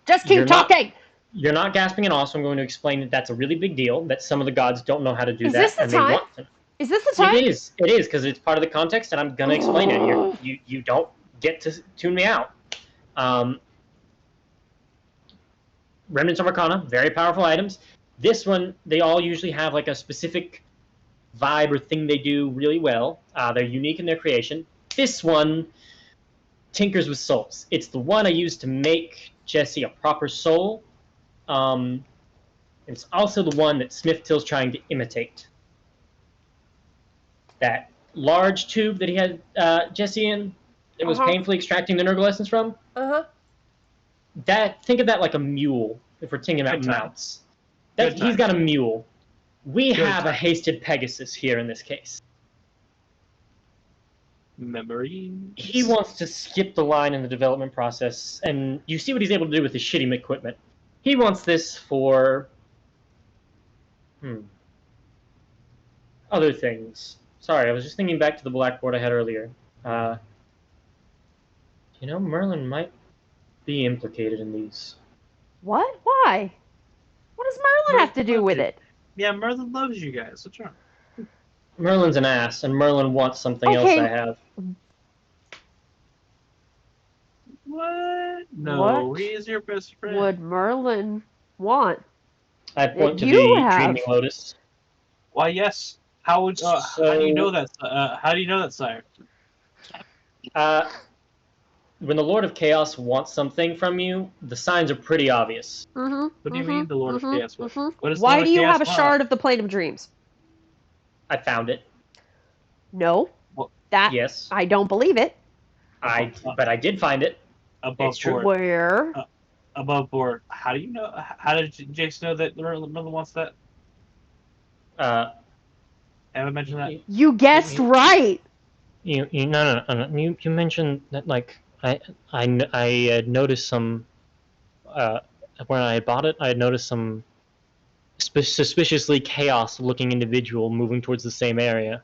Just keep talking! You're not gasping at all, so I'm going to explain that that's a really big deal, that some of the gods don't know how to do that. Is this the time? Is this the time? It is, because it's part of the context, and I'm going to explain it. You don't get to tune me out. Remnants of Arcana, very powerful items. This one, they all usually have like a specific vibe or thing they do really well. They're unique in their creation. This one tinkers with souls. It's the one I used to make Jesse a proper soul. It's also the one that Smiftil's trying to imitate. That large tube that he had Jesse in, it was painfully extracting the Nurgle essence from. Think of that like a mule, if we're thinking about mounts. He's got a mule. We have a hasted Pegasus here in this case. Memory. He wants to skip the line in the development process, and you see what he's able to do with his shitty equipment. He wants this for... other things. Sorry, I was just thinking back to the blackboard I had earlier. Merlin might be implicated in these. What? Why? What does Merlin have to do with it? Yeah, Merlin loves you guys. What's wrong? Merlin's an ass, and Merlin wants something else I have. What? No, What he is your best friend. would Merlin want? I point to You the have. Dreaming Lotus. Why, yes. How would? How do you know that? How do you know that, sire? When the Lord of Chaos wants something from you, the signs are pretty obvious. What do you mean, the Lord of Chaos? What is the Why Lord do of you Chaos have a want? shard of the Plane of Dreams? I found it. No. What? That Yes. I don't believe it. But I did find it. Above It's true. board. Where? Above board. How do you know? How did Jase know that Merlin wants that? Haven't mentioned that. You guessed right. No. You mentioned that I noticed some when I bought it. I had noticed some suspiciously chaos-looking individual moving towards the same area.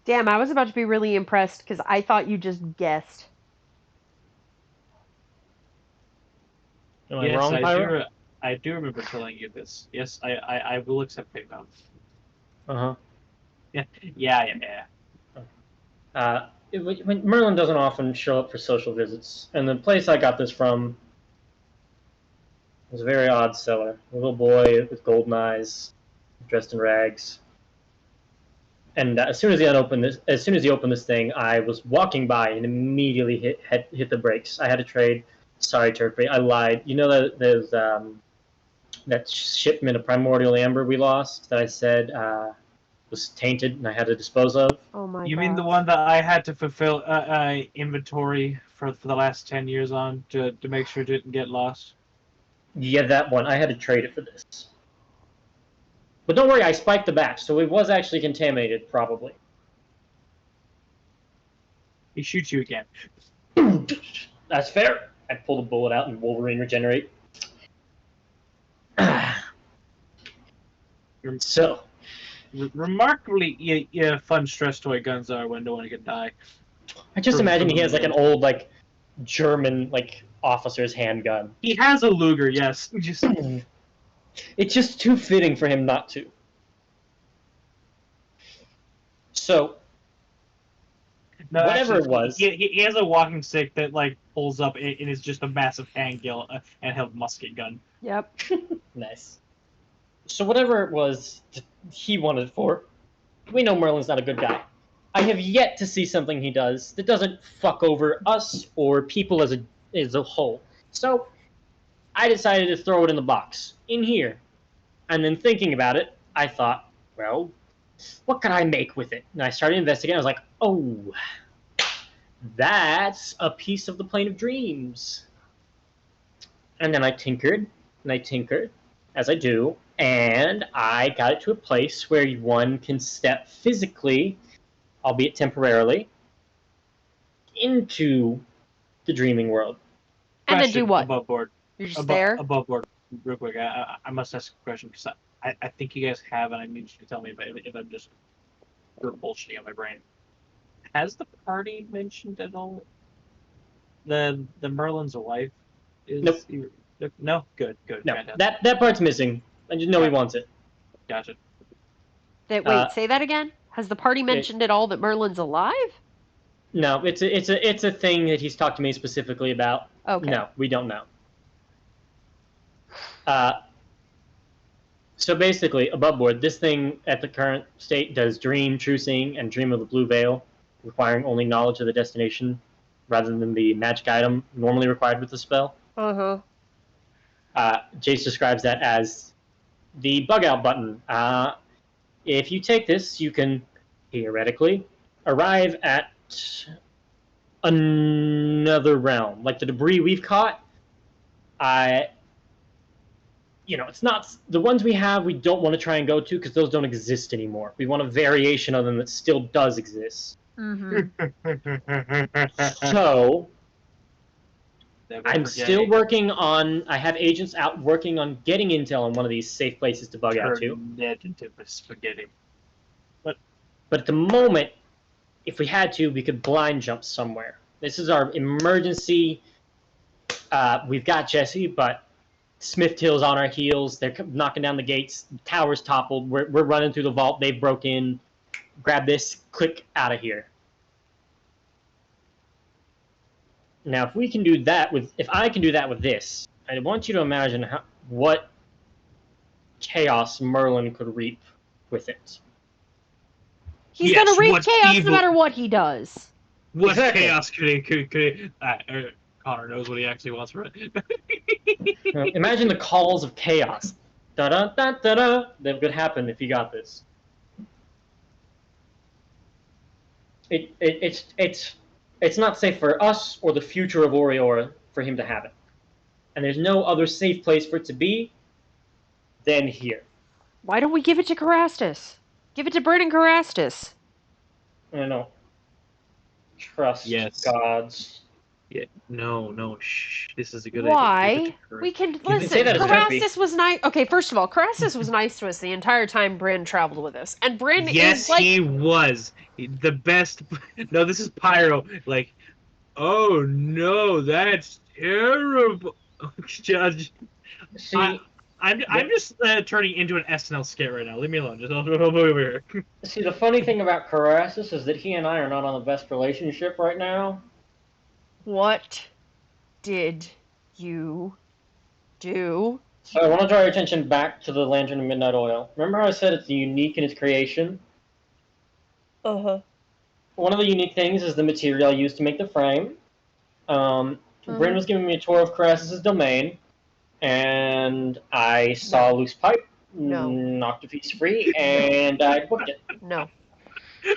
Damn, I was about to be really impressed because I thought you just guessed. Am I wrong, Pyro? I do remember telling you this. Yes, I will accept PayPal. Uh-huh. Yeah. When Merlin doesn't often show up for social visits, and the place I got this from was a very odd seller. A little boy with golden eyes, dressed in rags. And as soon as he opened this thing, I was walking by and immediately hit the brakes. I had to trade. Sorry, Terpi, I lied. You know that there's that shipment of primordial amber we lost that I said was tainted and I had to dispose of. Oh my god. You mean the one that I had to fulfill inventory for the last 10 years on to make sure it didn't get lost? Yeah, that one. I had to trade it for this. But don't worry, I spiked the batch, so it was actually contaminated, probably. He shoots you again. That's fair. I pull the bullet out and Wolverine regenerate. So. Remarkably, fun stress toy guns are when no one can die. I just imagine he has like an old German officer's handgun. He has a Luger, yes. It's just too fitting for him not to. So, whatever it was, he has a walking stick that pulls up and is just a massive handheld musket gun. Yep. Nice. So whatever it was he wanted it for, we know Merlin's not a good guy. I have yet to see something he does that doesn't fuck over us or people as a whole. So I decided to throw it in the box, in here. And then thinking about it, I thought, well, what can I make with it? And I started investigating. I was like, oh, that's a piece of the Plane of Dreams. And then I tinkered, as I do, and I got it to a place where one can step physically, albeit temporarily, into the dreaming world. And then do what? Above board. You're just there? Above board. Real quick, I must ask a question because I think you guys have, and I need you to tell me if I'm just bullshitting on my brain. Has the party mentioned at all the Merlin's wife? Nope. No? Good. No, Fantastic. that part's missing. I just know he wants it. Gotcha. Wait, say that again? Has the party mentioned at all that Merlin's alive? No, it's a thing that he's talked to me specifically about. Okay. No, we don't know. So basically, above board, this thing at the current state does dream, true seeing, and dream of the blue veil, requiring only knowledge of the destination, rather than the magic item normally required with the spell. Uh-huh. Jase describes that as the bug out button. If you take this, you can theoretically arrive at another realm. Like the debris we've caught, it's not the ones we have. We don't want to try and go to because those don't exist anymore. We want a variation of them that still does exist. Mm-hmm. So I'm still working on. I have agents out working on getting intel on one of these safe places to bug out to. Spaghetti. But at the moment, if we had to, we could blind jump somewhere. This is our emergency. We've got Jesse, but Smiftil's on our heels. They're knocking down the gates. The tower's toppled. We're running through the vault. They've broke in. Grab this. Click out of here. Now, if we can do that if I can do that with this, I want you to imagine what chaos Merlin could reap with it. He's gonna reap chaos no matter what he does. What chaos could Connor knows what he actually wants from it. Imagine the calls of chaos. Da-da-da-da-da, that could happen if you got this. It's not safe for us or the future of Oriora for him to have it. And there's no other safe place for it to be than here. Why don't we give it to Carastus? Give it to Bryn and Carastus. I don't know. Trust gods. Yeah, no, shh. This is a good idea. Why? We can listen. Carastus was nice. Okay, first of all, Carastus was nice to us the entire time Bryn traveled with us, and Bryn is like. Yes, he was the best. No, this is Pyro. Like, oh no, that's terrible, Judge. See, I'm just turning into an SNL skit right now. Leave me alone. Just over here. See, the funny thing about Carassus is that he and I are not on the best relationship right now. What did you do? So I want to draw your attention back to the Lantern of Midnight Oil. Remember how I said it's unique in its creation? Uh-huh. One of the unique things is the material used to make the frame. Bryn was giving me a tour of Carassus' domain, and I saw a loose pipe, knocked a piece free, and I booked it. No.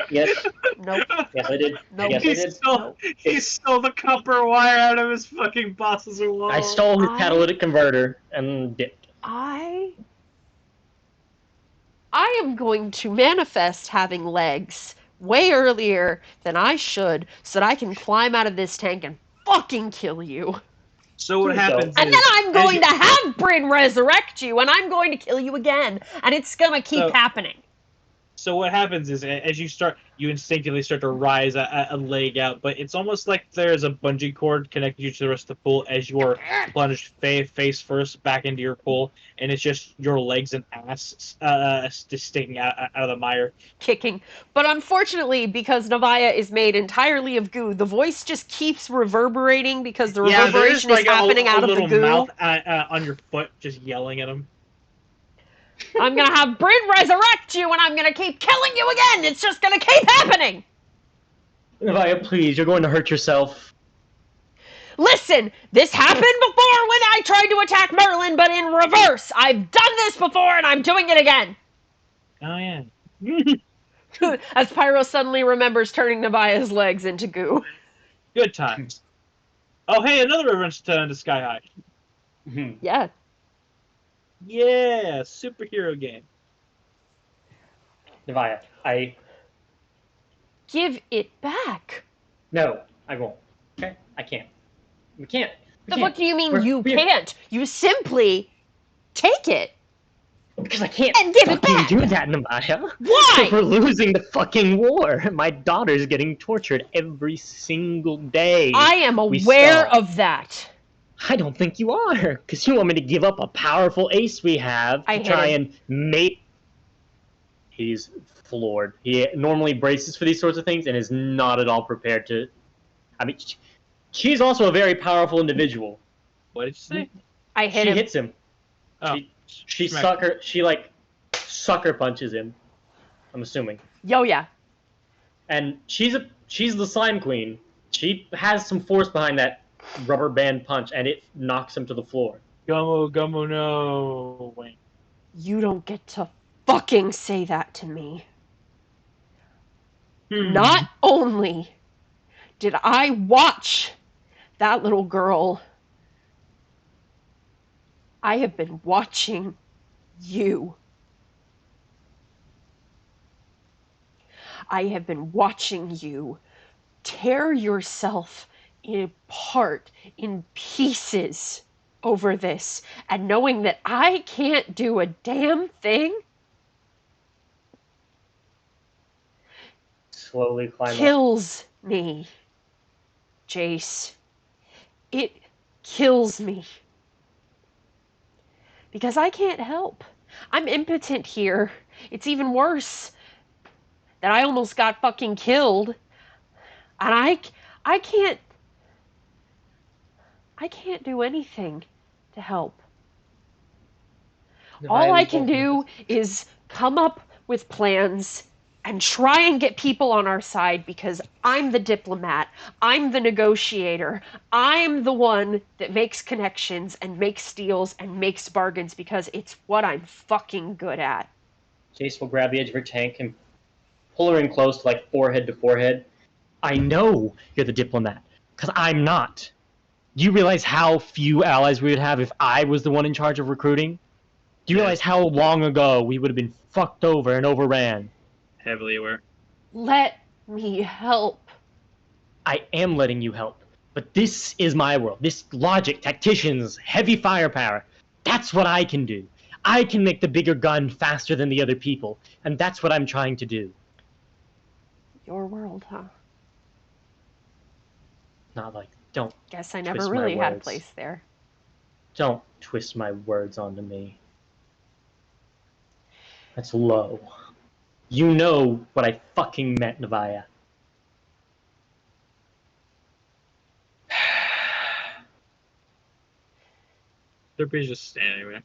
Yes. Nope. Yes, I did. Nope. Yes, I did. He stole the copper wire out of his fucking boss's wall. I stole his catalytic converter and dipped. I am going to manifest having legs way earlier than I should so that I can climb out of this tank and fucking kill you. So what happens and then I'm going to have Bryn resurrect you, and I'm going to kill you again, and it's going to keep happening. So what happens is, as you instinctively start to rise a leg out, but it's almost like there's a bungee cord connecting you to the rest of the pool as you are plunged face first back into your pool, and it's just your legs and ass just sticking out of the mire. Kicking. But unfortunately, because Nevaiah is made entirely of goo, the voice just keeps reverberating because the reverberation is happening out of the goo. Mouth on your foot just yelling at him. I'm gonna have Bryn resurrect you, and I'm gonna keep killing you again! It's just gonna keep happening! Nevaiah, please, you're going to hurt yourself. Listen, this happened before when I tried to attack Merlin, but in reverse! I've done this before, and I'm doing it again! Oh, yeah. As Pyro suddenly remembers turning Nevaiah's legs into goo. Good times. Oh, hey, another reference to Sky High. Yeah. Yeah, superhero game. Nevaiah, Give it back. No, I won't. Okay? I can't. We can't. What do you mean you can't? You simply take it. Because I can't and give it back. do that, Nevaiah. Why? We're losing the fucking war. My daughter's getting tortured every single day. I am aware of that. I don't think you are, because you want me to give up a powerful ace we have to try and mate. He's floored. He normally braces for these sorts of things and is not at all prepared to. I mean, she's also a very powerful individual. What did you say? I hit him. She hits him. Oh. She sucker punches him. I'm assuming. Yo, yeah. And she's the slime queen. She has some force behind that rubber band punch, and it knocks him to the floor. Gummo, no. Wait. You don't get to fucking say that to me. Not only did I watch that little girl, I have been watching you. I have been watching you tear yourself apart in pieces over this, and knowing that I can't do a damn thing slowly climb kills me, Jase. It kills me. Because I can't help. I'm impotent here. It's even worse that I almost got fucking killed. And I can't I can't do anything to help. Nevaiah, All I we can both know do is come up with plans and try and get people on our side because I'm the diplomat, I'm the negotiator, I'm the one that makes connections and makes deals and makes bargains because it's what I'm fucking good at. Jase will grab the edge of her tank and pull her in close, like forehead to forehead. I know you're the diplomat, because I'm not. Do you realize how few allies we would have if I was the one in charge of recruiting? Do you realize how long ago we would have been fucked over and overran? Heavily aware. Let me help. I am letting you help. But this is my world. This logic, tacticians, heavy firepower. That's what I can do. I can make the bigger gun faster than the other people. And that's what I'm trying to do. Your world, huh? Not like, don't Guess I never twist really my had a words. place there. Don't twist my words onto me. That's low. You know what I fucking meant, Nevaiah. Terpi's just standing there.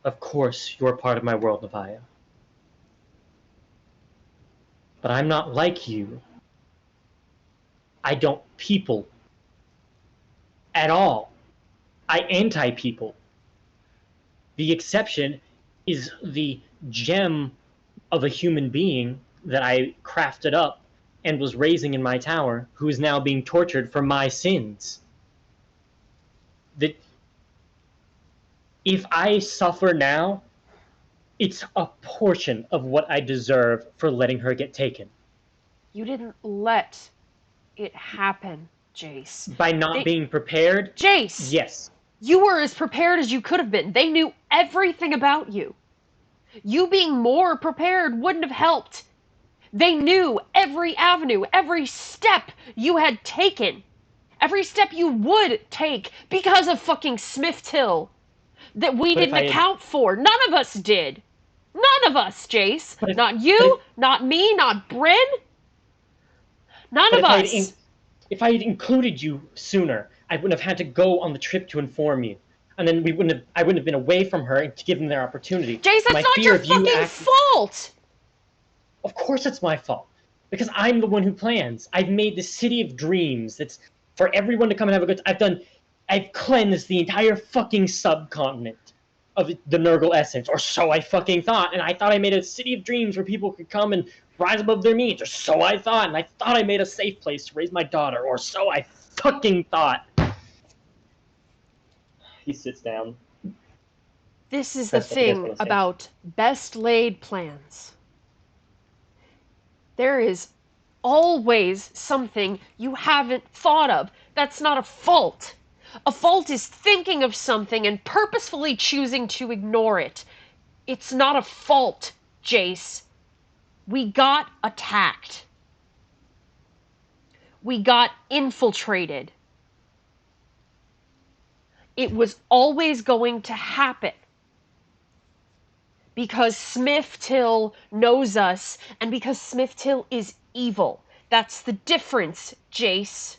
Of course, you're part of my world, Nevaiah. But I'm not like you. I don't people. At all. I anti-people. The exception is the gem of a human being that I crafted up and was raising in my tower, who is now being tortured for my sins. That if I suffer now, it's a portion of what I deserve for letting her get taken. You didn't let it happen, Jase. By not being prepared? Jase! Yes. You were as prepared as you could have been. They knew everything about you. You being more prepared wouldn't have helped. They knew every avenue, every step you had taken. Every step you would take because of fucking Smiftil. That we didn't account for. None of us did. None of us, Jase. Not you, not me, not Bryn. None of us. If I had included you sooner, I wouldn't have had to go on the trip to inform you. And then I wouldn't have been away from her and to give them their opportunity. Jase, that's not your fucking fault! Of course it's my fault. Because I'm the one who plans. I've made the city of dreams that's for everyone to come and have a good time. I've cleansed the entire fucking subcontinent of the Nurgle essence, or so I fucking thought. And I thought I made a city of dreams where people could come and rise above their means, or so I thought. And I thought I made a safe place to raise my daughter, or so I fucking thought. He sits down. This is the thing about best laid plans. There is always something you haven't thought of. That's not a fault. A fault is thinking of something and purposefully choosing to ignore it. It's not a fault, Jase. We got attacked. We got infiltrated. It was always going to happen. Because Smiftil knows us, and because Smiftil is evil. That's the difference, Jase.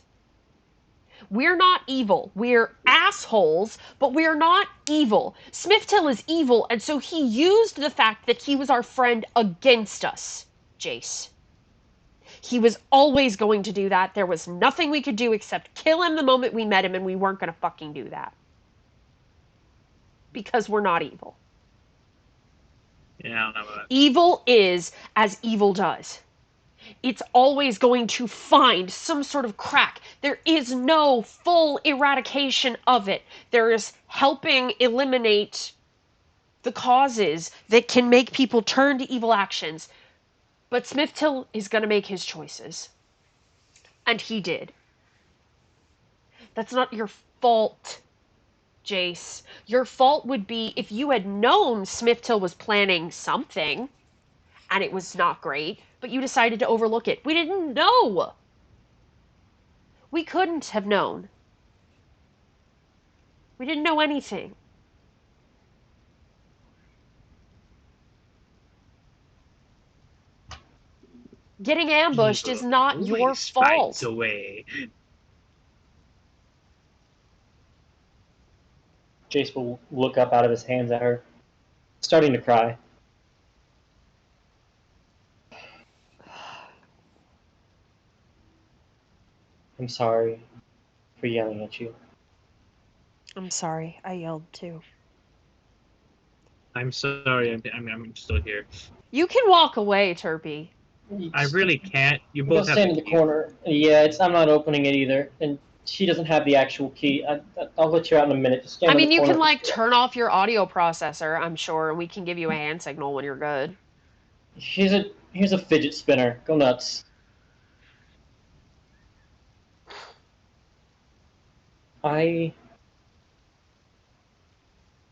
We're not evil. We're assholes, but we're not evil. Smiftil is evil, and so he used the fact that he was our friend against us, Jase. He was always going to do that. There was nothing we could do except kill him the moment we met him, and we weren't going to fucking do that. Because we're not evil. Yeah, I don't know about that. Evil is as evil does. It's always going to find some sort of crack. There is no full eradication of it. There is helping eliminate the causes that can make people turn to evil actions. But Smiftil is going to make his choices. And he did. That's not your fault, Jase. Your fault would be if you had known Smiftil was planning something, and it was not great, but you decided to overlook it. We didn't know. We couldn't have known. We didn't know anything. Getting ambushed is not your always finds fault. a way. Jase will look up out of his hands at her, starting to cry. I'm sorry for yelling at you. I'm sorry, I yelled too. I'm sorry, I'm still here. You can walk away, Terpi. I really can't. You Go both have stand the in the key. corner. Yeah, I'm not opening it either, and she doesn't have the actual key. I'll let you out in a minute. Just stand I in mean, the you corner. can like turn off your audio processor, I'm sure, and we can give you a hand signal when you're good. Here's a fidget spinner. Go nuts. I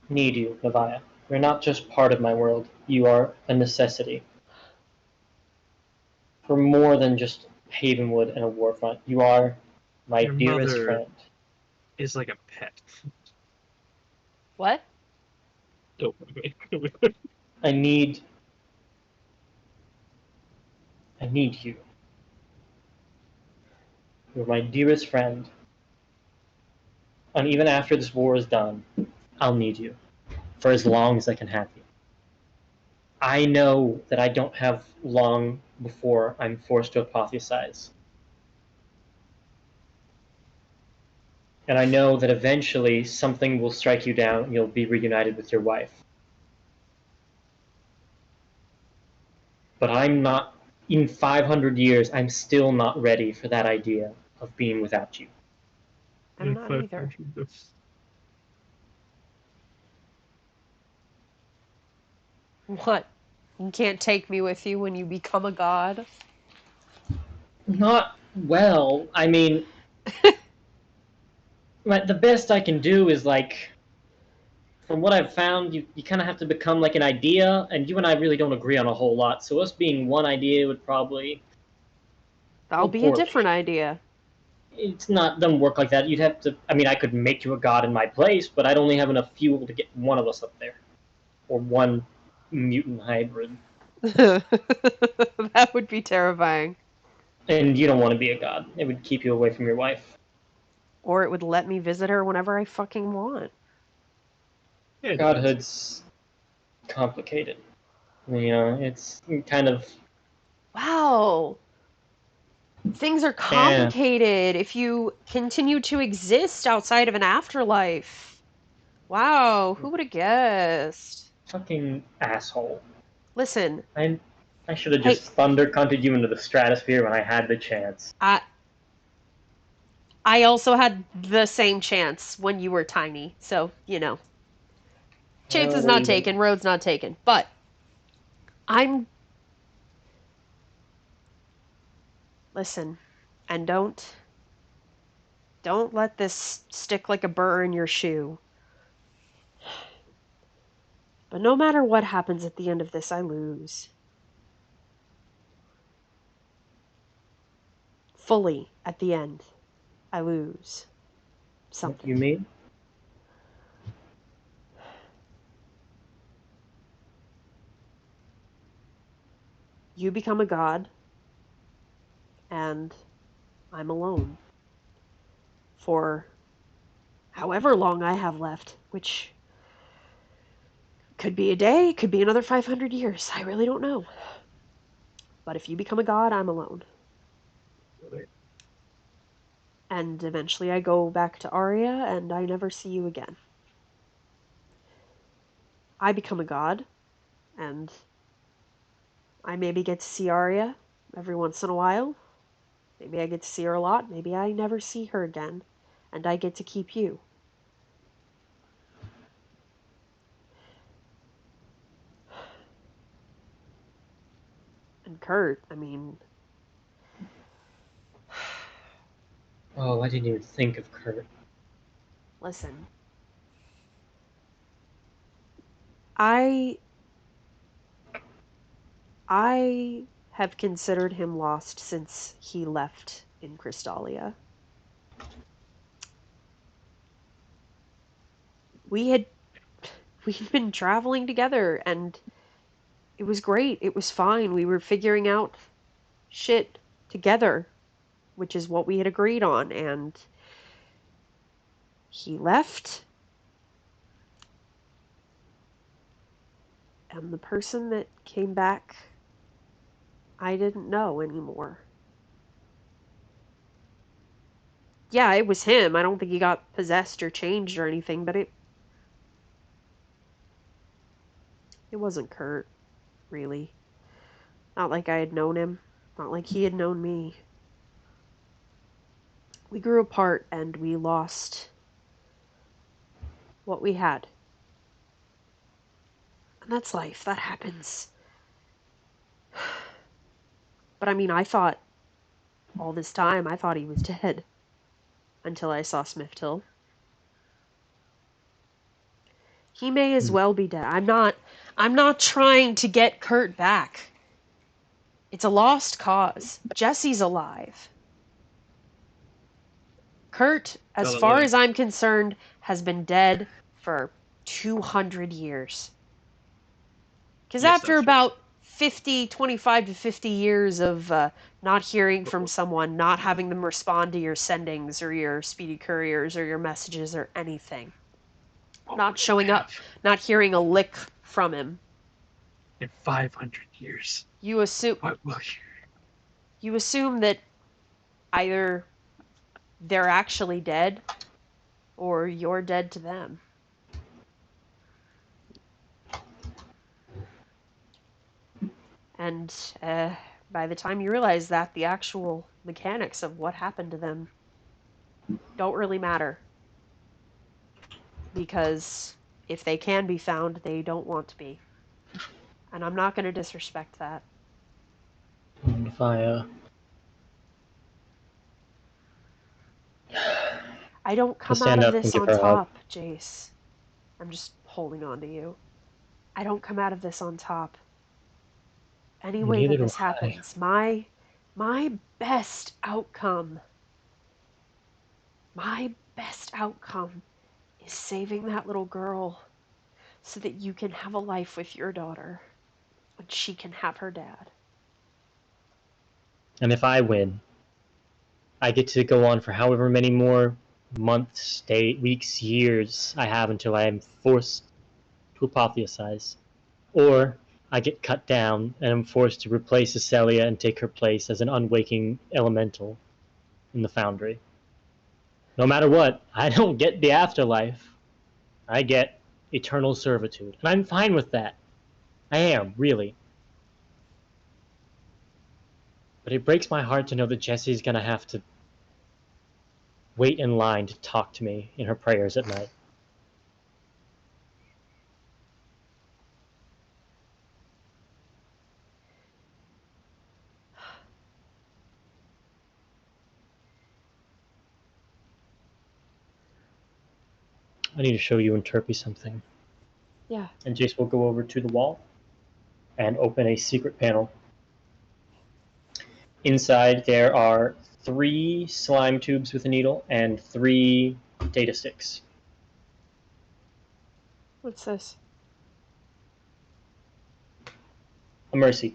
need you, Nevaiah. You're not just part of my world. You are a necessity. For more than just Havenwood and a warfront. You are my Your dearest mother friend. is like a pet. What? Don't I need you. You're my dearest friend. And even after this war is done, I'll need you. For as long as I can have you. I know that I don't have long before I'm forced to apotheosize. And I know that eventually something will strike you down and you'll be reunited with your wife. But I'm not, in 500 years, I'm still not ready for that idea of being without you. I'm not either. What? You can't take me with you when you become a god? Not well. I mean, the best I can do is like, from what I've found, you kind of have to become like an idea, and you and I really don't agree on a whole lot. So us being one idea would probably That'll go be a poorly. different idea. It's not doesn't work like that. You'd have to. I mean, I could make you a god in my place, but I'd only have enough fuel to get one of us up there, or one mutant hybrid. That would be terrifying. And you don't want to be a god. It would keep you away from your wife. Or it would let me visit her whenever I fucking want. Yeah, Godhood's complicated. You know, it's kind of. Wow. Things are Yeah. complicated if you continue to exist outside of an afterlife. Wow, who would have guessed? Fucking asshole. Listen, I should have hey, just thunder cunted you into the stratosphere when I had the chance. I also had the same chance when you were tiny, so, you know. Well, Chances we're not even. taken, roads not taken. But I'm listen, and don't let this stick like a burr in your shoe. But no matter what happens at the end of this, I lose. Fully at the end, I lose What do something. you mean? You become a god, and I'm alone. For however long I have left, which could be a day, could be another 500 years. I really don't know. But if you become a god, I'm alone. And eventually I go back to Arya, and I never see you again. I become a god, and I maybe get to see Arya every once in a while. Maybe I get to see her a lot. Maybe I never see her again, and I get to keep you. And Kurt, I mean, Oh, I didn't even think of Kurt. listen. I I have considered him lost since he left in Crystalia. We had we'd been traveling together, and it was great. It was fine. We were figuring out shit together, which is what we had agreed on, and he left. And the person that came back, I didn't know anymore. Yeah, it was him. I don't think he got possessed or changed or anything, but it wasn't Kurt, really. Not like I had known him. Not like he had known me. We grew apart and we lost what we had. And that's life. That happens. But I mean, I thought all this time, I thought he was dead. Until I saw Smiftil. He may as well be dead. I'm not trying to get Kurt back. It's a lost cause. Jesse's alive. Kurt, as far as I'm concerned, has been dead for 200 years. Because after about 25 to 50 years of not hearing from someone, not having them respond to your sendings or your speedy couriers or your messages or anything, not showing up, not hearing a lick from him. In 500 years. You assume... What will you assume that either they're actually dead or you're dead to them. And by the time you realize that, the actual mechanics of what happened to them don't really matter. Because if they can be found, they don't want to be. And I'm not going to disrespect that. Nevaiah. I don't come out of this on top, Jase. I'm just holding on to you. I don't come out of this on top. Any way that this happens, my best outcome is saving that little girl so that you can have a life with your daughter and she can have her dad. And if I win, I get to go on for however many more months, days, weeks, years I have until I am forced to apotheosize. Or I get cut down and am forced to replace Acelia and take her place as an unwaking elemental in the foundry. No matter what, I don't get the afterlife. I get eternal servitude. And I'm fine with that. I am, really. But it breaks my heart to know that Jesse's gonna have to wait in line to talk to me in her prayers at night. I need to show you and Terpi something. Yeah. And Jase will go over to the wall and open a secret panel. Inside there are 3 slime tubes with a needle and 3 data sticks. What's this? A mercy.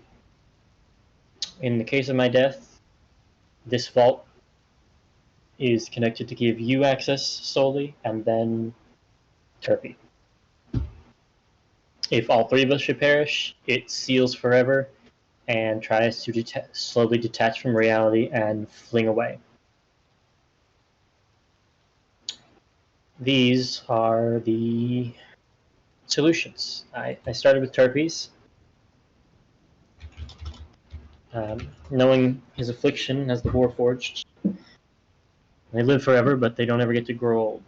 In the case of my death, this vault is connected to give you access solely, and then Terpi. If all 3 of us should perish, it seals forever and tries to slowly detach from reality and fling away. These are the solutions. I started with Terpi's. Knowing his affliction as the Warforged. They live forever, but they don't ever get to grow old.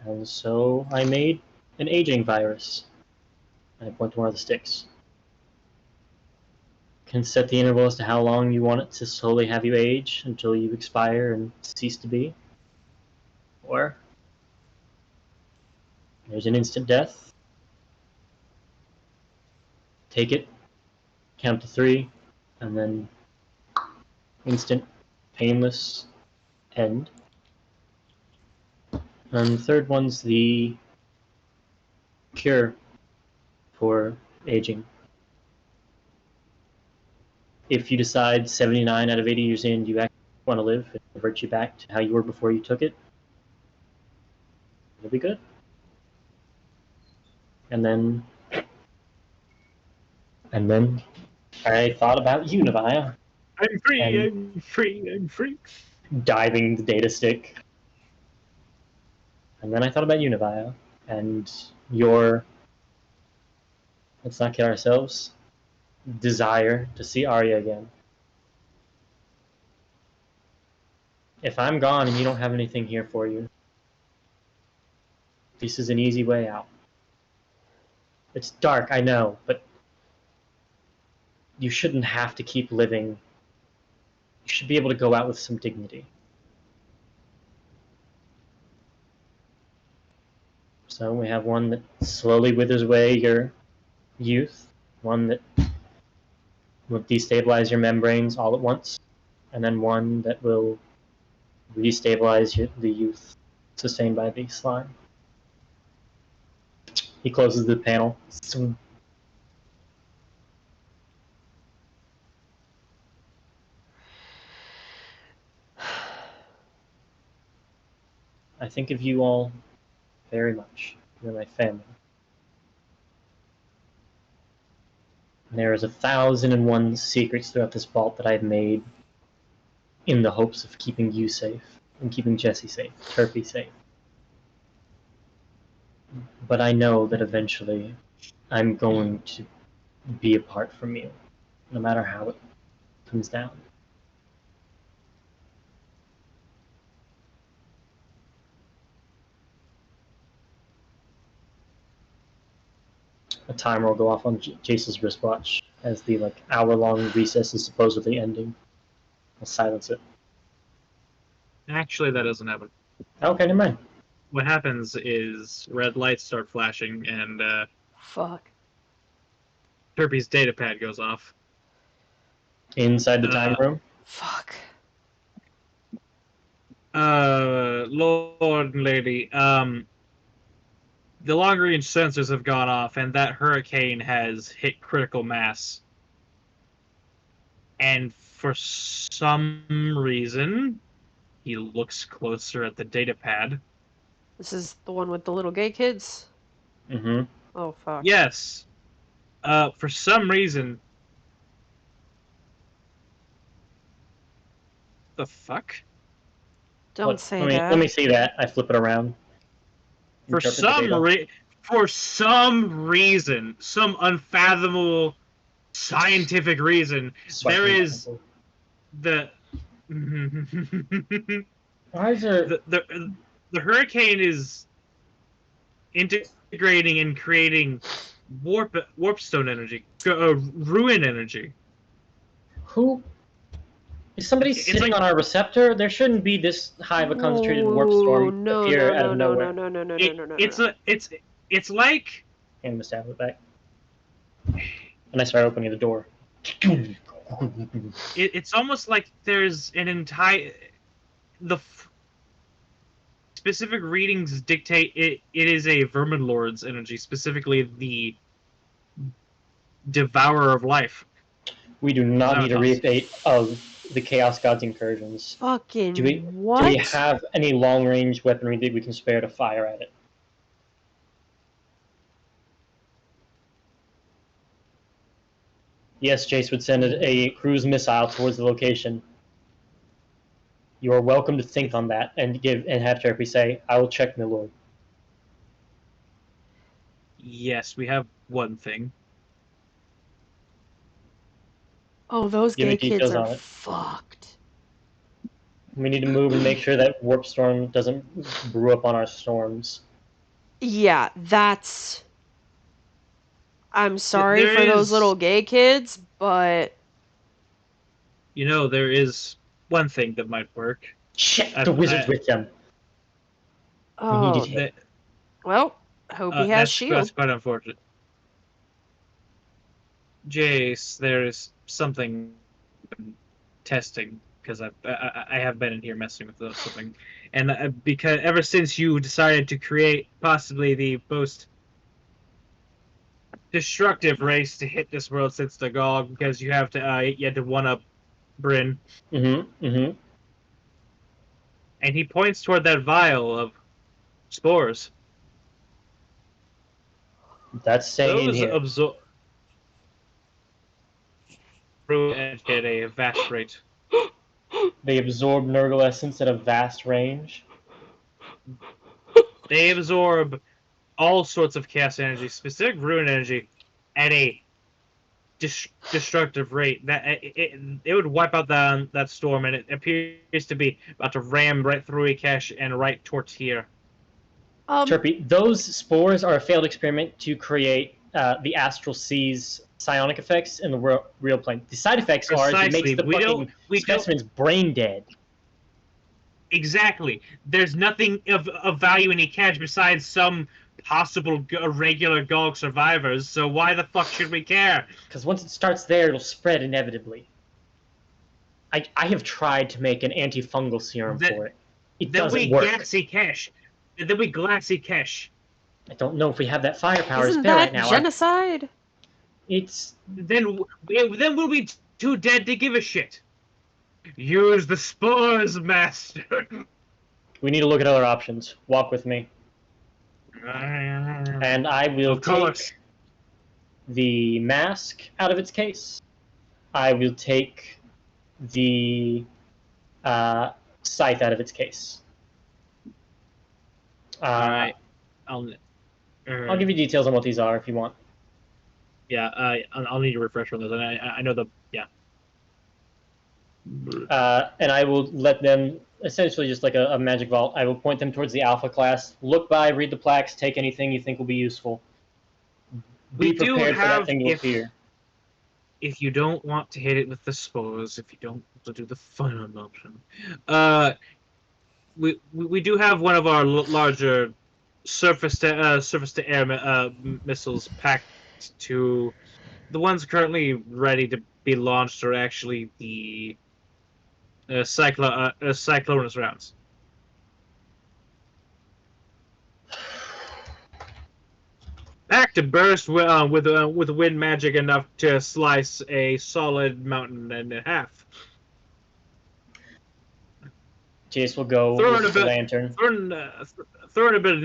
And so I made an aging virus. I point to one of the sticks. Can set the interval as to how long you want it to slowly have you age until you expire and cease to be. Or there's an instant death. Take it, count to 3, and then instant, painless end. And the third one's the cure for aging. if you decide 79 out of 80 years in, you actually want to live and revert you back to how you were before you took it, it'll be good. And then I thought about you, Nevaiah. I'm free, I'm free, I'm free. Diving the data stick. And then I thought about you, Nevaiah, and your, let's not kid ourselves, desire to see Arya again. If I'm gone and you don't have anything here for you, this is an easy way out. It's dark, I know, but you shouldn't have to keep living. You should be able to go out with some dignity. So we have one that slowly withers away your youth, one that will destabilize your membranes all at once, and then one that will restabilize the youth sustained by the slime. He closes the panel. I think of you all very much. You're my family. There is 1,001 secrets throughout this vault that I've made in the hopes of keeping you safe and keeping Jase safe, Terpi safe. But I know that eventually I'm going to be apart from you, no matter how it comes down. A timer will go off on Jace's wristwatch as the hour-long recess is supposedly ending. I'll silence it. Actually, that doesn't happen. Okay, never mind. What happens is red lights start flashing, and fuck. Terpi's data pad goes off. Inside the time room? Fuck. Lord and lady, the long-range sensors have gone off, and that hurricane has hit critical mass. And for some reason, he looks closer at the data pad. This is the one with the little gay kids? Mm-hmm. Oh, fuck. Yes. For some reason... The fuck? Don't say that. Let me see that. I flip it around. For some reason, some unfathomable scientific reason, there is the Why is there... the hurricane is integrating and creating warpstone energy, ruin energy. Who? Is somebody sitting on our receptor? There shouldn't be this high of a concentrated warp storm appear out of nowhere. No. It's like... Hand the tablet back. And I start opening the door. It's almost like there's an entire... specific readings dictate it is a Vermin Lord's energy, specifically the Devourer of Life. We do not need a rebate of the Chaos God's incursions. Fucking what? Do we have any long-range weaponry that we can spare to fire at it? Yes, Jase would send a cruise missile towards the location. You are welcome to think on that and have Terpi say, "I will check, my lord." Yes, we have one thing. Oh, those gay kids are fucked. We need to move and make sure that warp storm doesn't brew up on our storms. Yeah, that's... I'm sorry for those little gay kids, but... You know, there is one thing that might work. Shit, the wizard's with them. Oh, well, I hope he has shield. That's quite unfortunate. Jase, there is something testing, because I have been in here messing with something, and because ever since you decided to create possibly the most destructive race to hit this world since the GOG because you had to one up Bryn. Mm-hmm. And he points toward that vial of spores. That's staying in Those here. absorb at a vast rate. They absorb Nurgle essence at a vast range. They absorb all sorts of chaos energy, specific ruin energy, at a destructive rate. That it would wipe out that storm, and it appears to be about to ram right through a cache and right towards here. Terpi, those spores are a failed experiment to create the astral sea's psionic effects in the real plane. The side effects are it makes the fucking specimen's brain dead. Exactly. There's nothing of value in a cache besides some possible regular GOG survivors, so why the fuck should we care? Because once it starts there, it'll spread inevitably. I have tried to make an antifungal serum for it. It doesn't work. Then we glassy cache. I don't know if we have that firepower Isn't spare that right now. genocide? Then we'll be too dead to give a shit. Use the spores, master. We need to look at other options. Walk with me. And I will take the mask out of its case. I will take the scythe out of its case. Alright. I'll give you details on what these are if you want. Yeah, I'll need a refresher on those. And I know and I will let them, essentially just like a magic vault, I will point them towards the alpha class. Look by, read the plaques, take anything you think will be useful. Be prepared for that thing to appear. If you don't want to hit it with the spores, if you don't want to do the fun option, we do have one of our larger surface to air missiles packed to the ones currently ready to be launched are actually the Cyclonus rounds. Packed to burst with wind magic enough to slice a solid mountain in half. Jase will go with the lantern. Throwing a bit of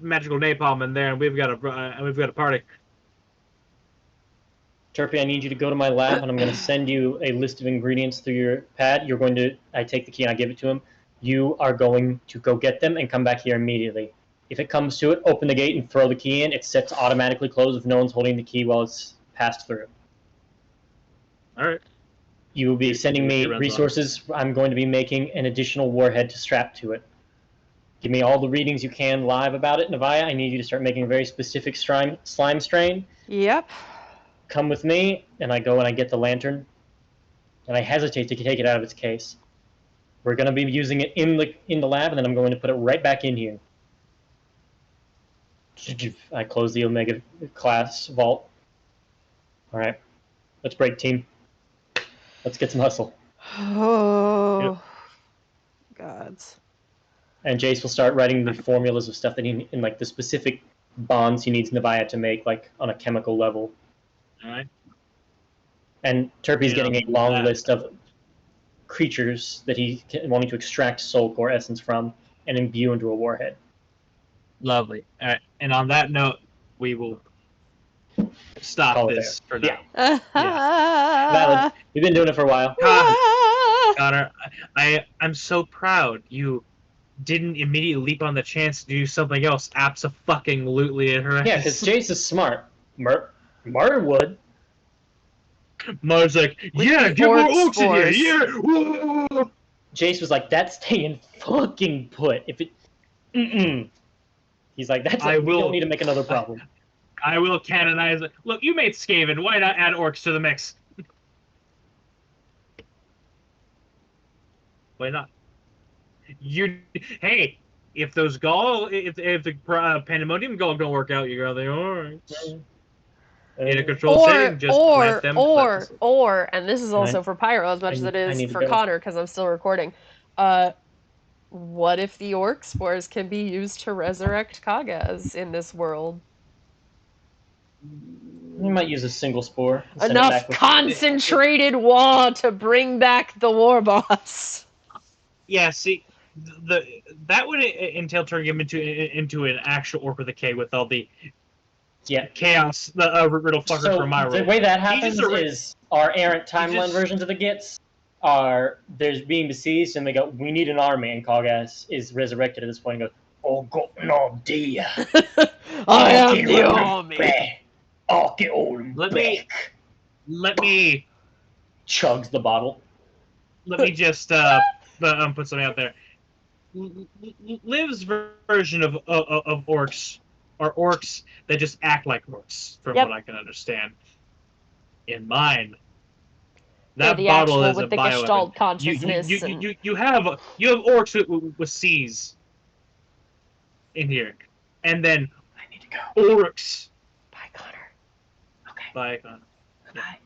magical napalm in there, and we've got a party. Terpi, I need you to go to my lab, and I'm going to send you a list of ingredients through your pad. I take the key and I give it to him. You are going to go get them and come back here immediately. If it comes to it, open the gate and throw the key in. It's set to automatically close if no one's holding the key while it's passed through. All right. You will be sending me resources. I'm going to be making an additional warhead to strap to it. Give me all the readings you can live about it, Nevaiah. I need you to start making a very specific slime strain. Yep. Come with me, and I go and I get the lantern, and I hesitate to take it out of its case. We're going to be using it in the lab, and then I'm going to put it right back in here. I close the Omega class vault. All right, let's break, team. Let's get some hustle. Oh, gods. And Jase will start writing the formulas of stuff that he, in like the specific bonds he needs Nevaiah to make, like on a chemical level. All right. And Terpi's getting a long list of creatures that he's wanting to extract soul core essence from and imbue into a warhead. Lovely. All right. And on that note, we will stop this for now. Yeah. Valid. We've been doing it for a while. Connor, I'm so proud you didn't immediately leap on the chance to do something else abso-fucking-lutely at her ass. Yeah, because Jase is smart. Martin would. Martin's like, yeah, get more orcs in here. Yeah. Whoa. Jase was like, that's staying fucking put. If it, He's like, we don't need to make another problem. I will canonize it. Look, you made Skaven. Why not add orcs to the mix? Why not? Hey, if those if the Pandemonium Gall don't work out, you're the orcs. In a controlled setting, just plant them. And this is also for Pyro as much as it is for Connor, because I'm still recording. What if the orc spores can be used to resurrect Kagas in this world? We might use a single spore. And send it Enough back with concentrated war to bring back the war boss. Yeah, see, that would entail turning him into an actual orc with a K with all the chaos, the riddle fucker so from my the role. way that happens is our errant timeline versions of the Gits are there's being besieged and they go, we need an army, and Kog'As is resurrected at this point and goes, oh got no idea. I am the army. I'll get all Let me chugs the bottle. Let me just put something out there. Liv's version of orcs are orcs that just act like orcs, from what I can understand. In mine, that the bottle actual is with a the bioweapon. Gestalt consciousness. You have orcs with C's in here, and then I need to go. orcs. Bye, Connor. Okay. Bye, Connor. Bye.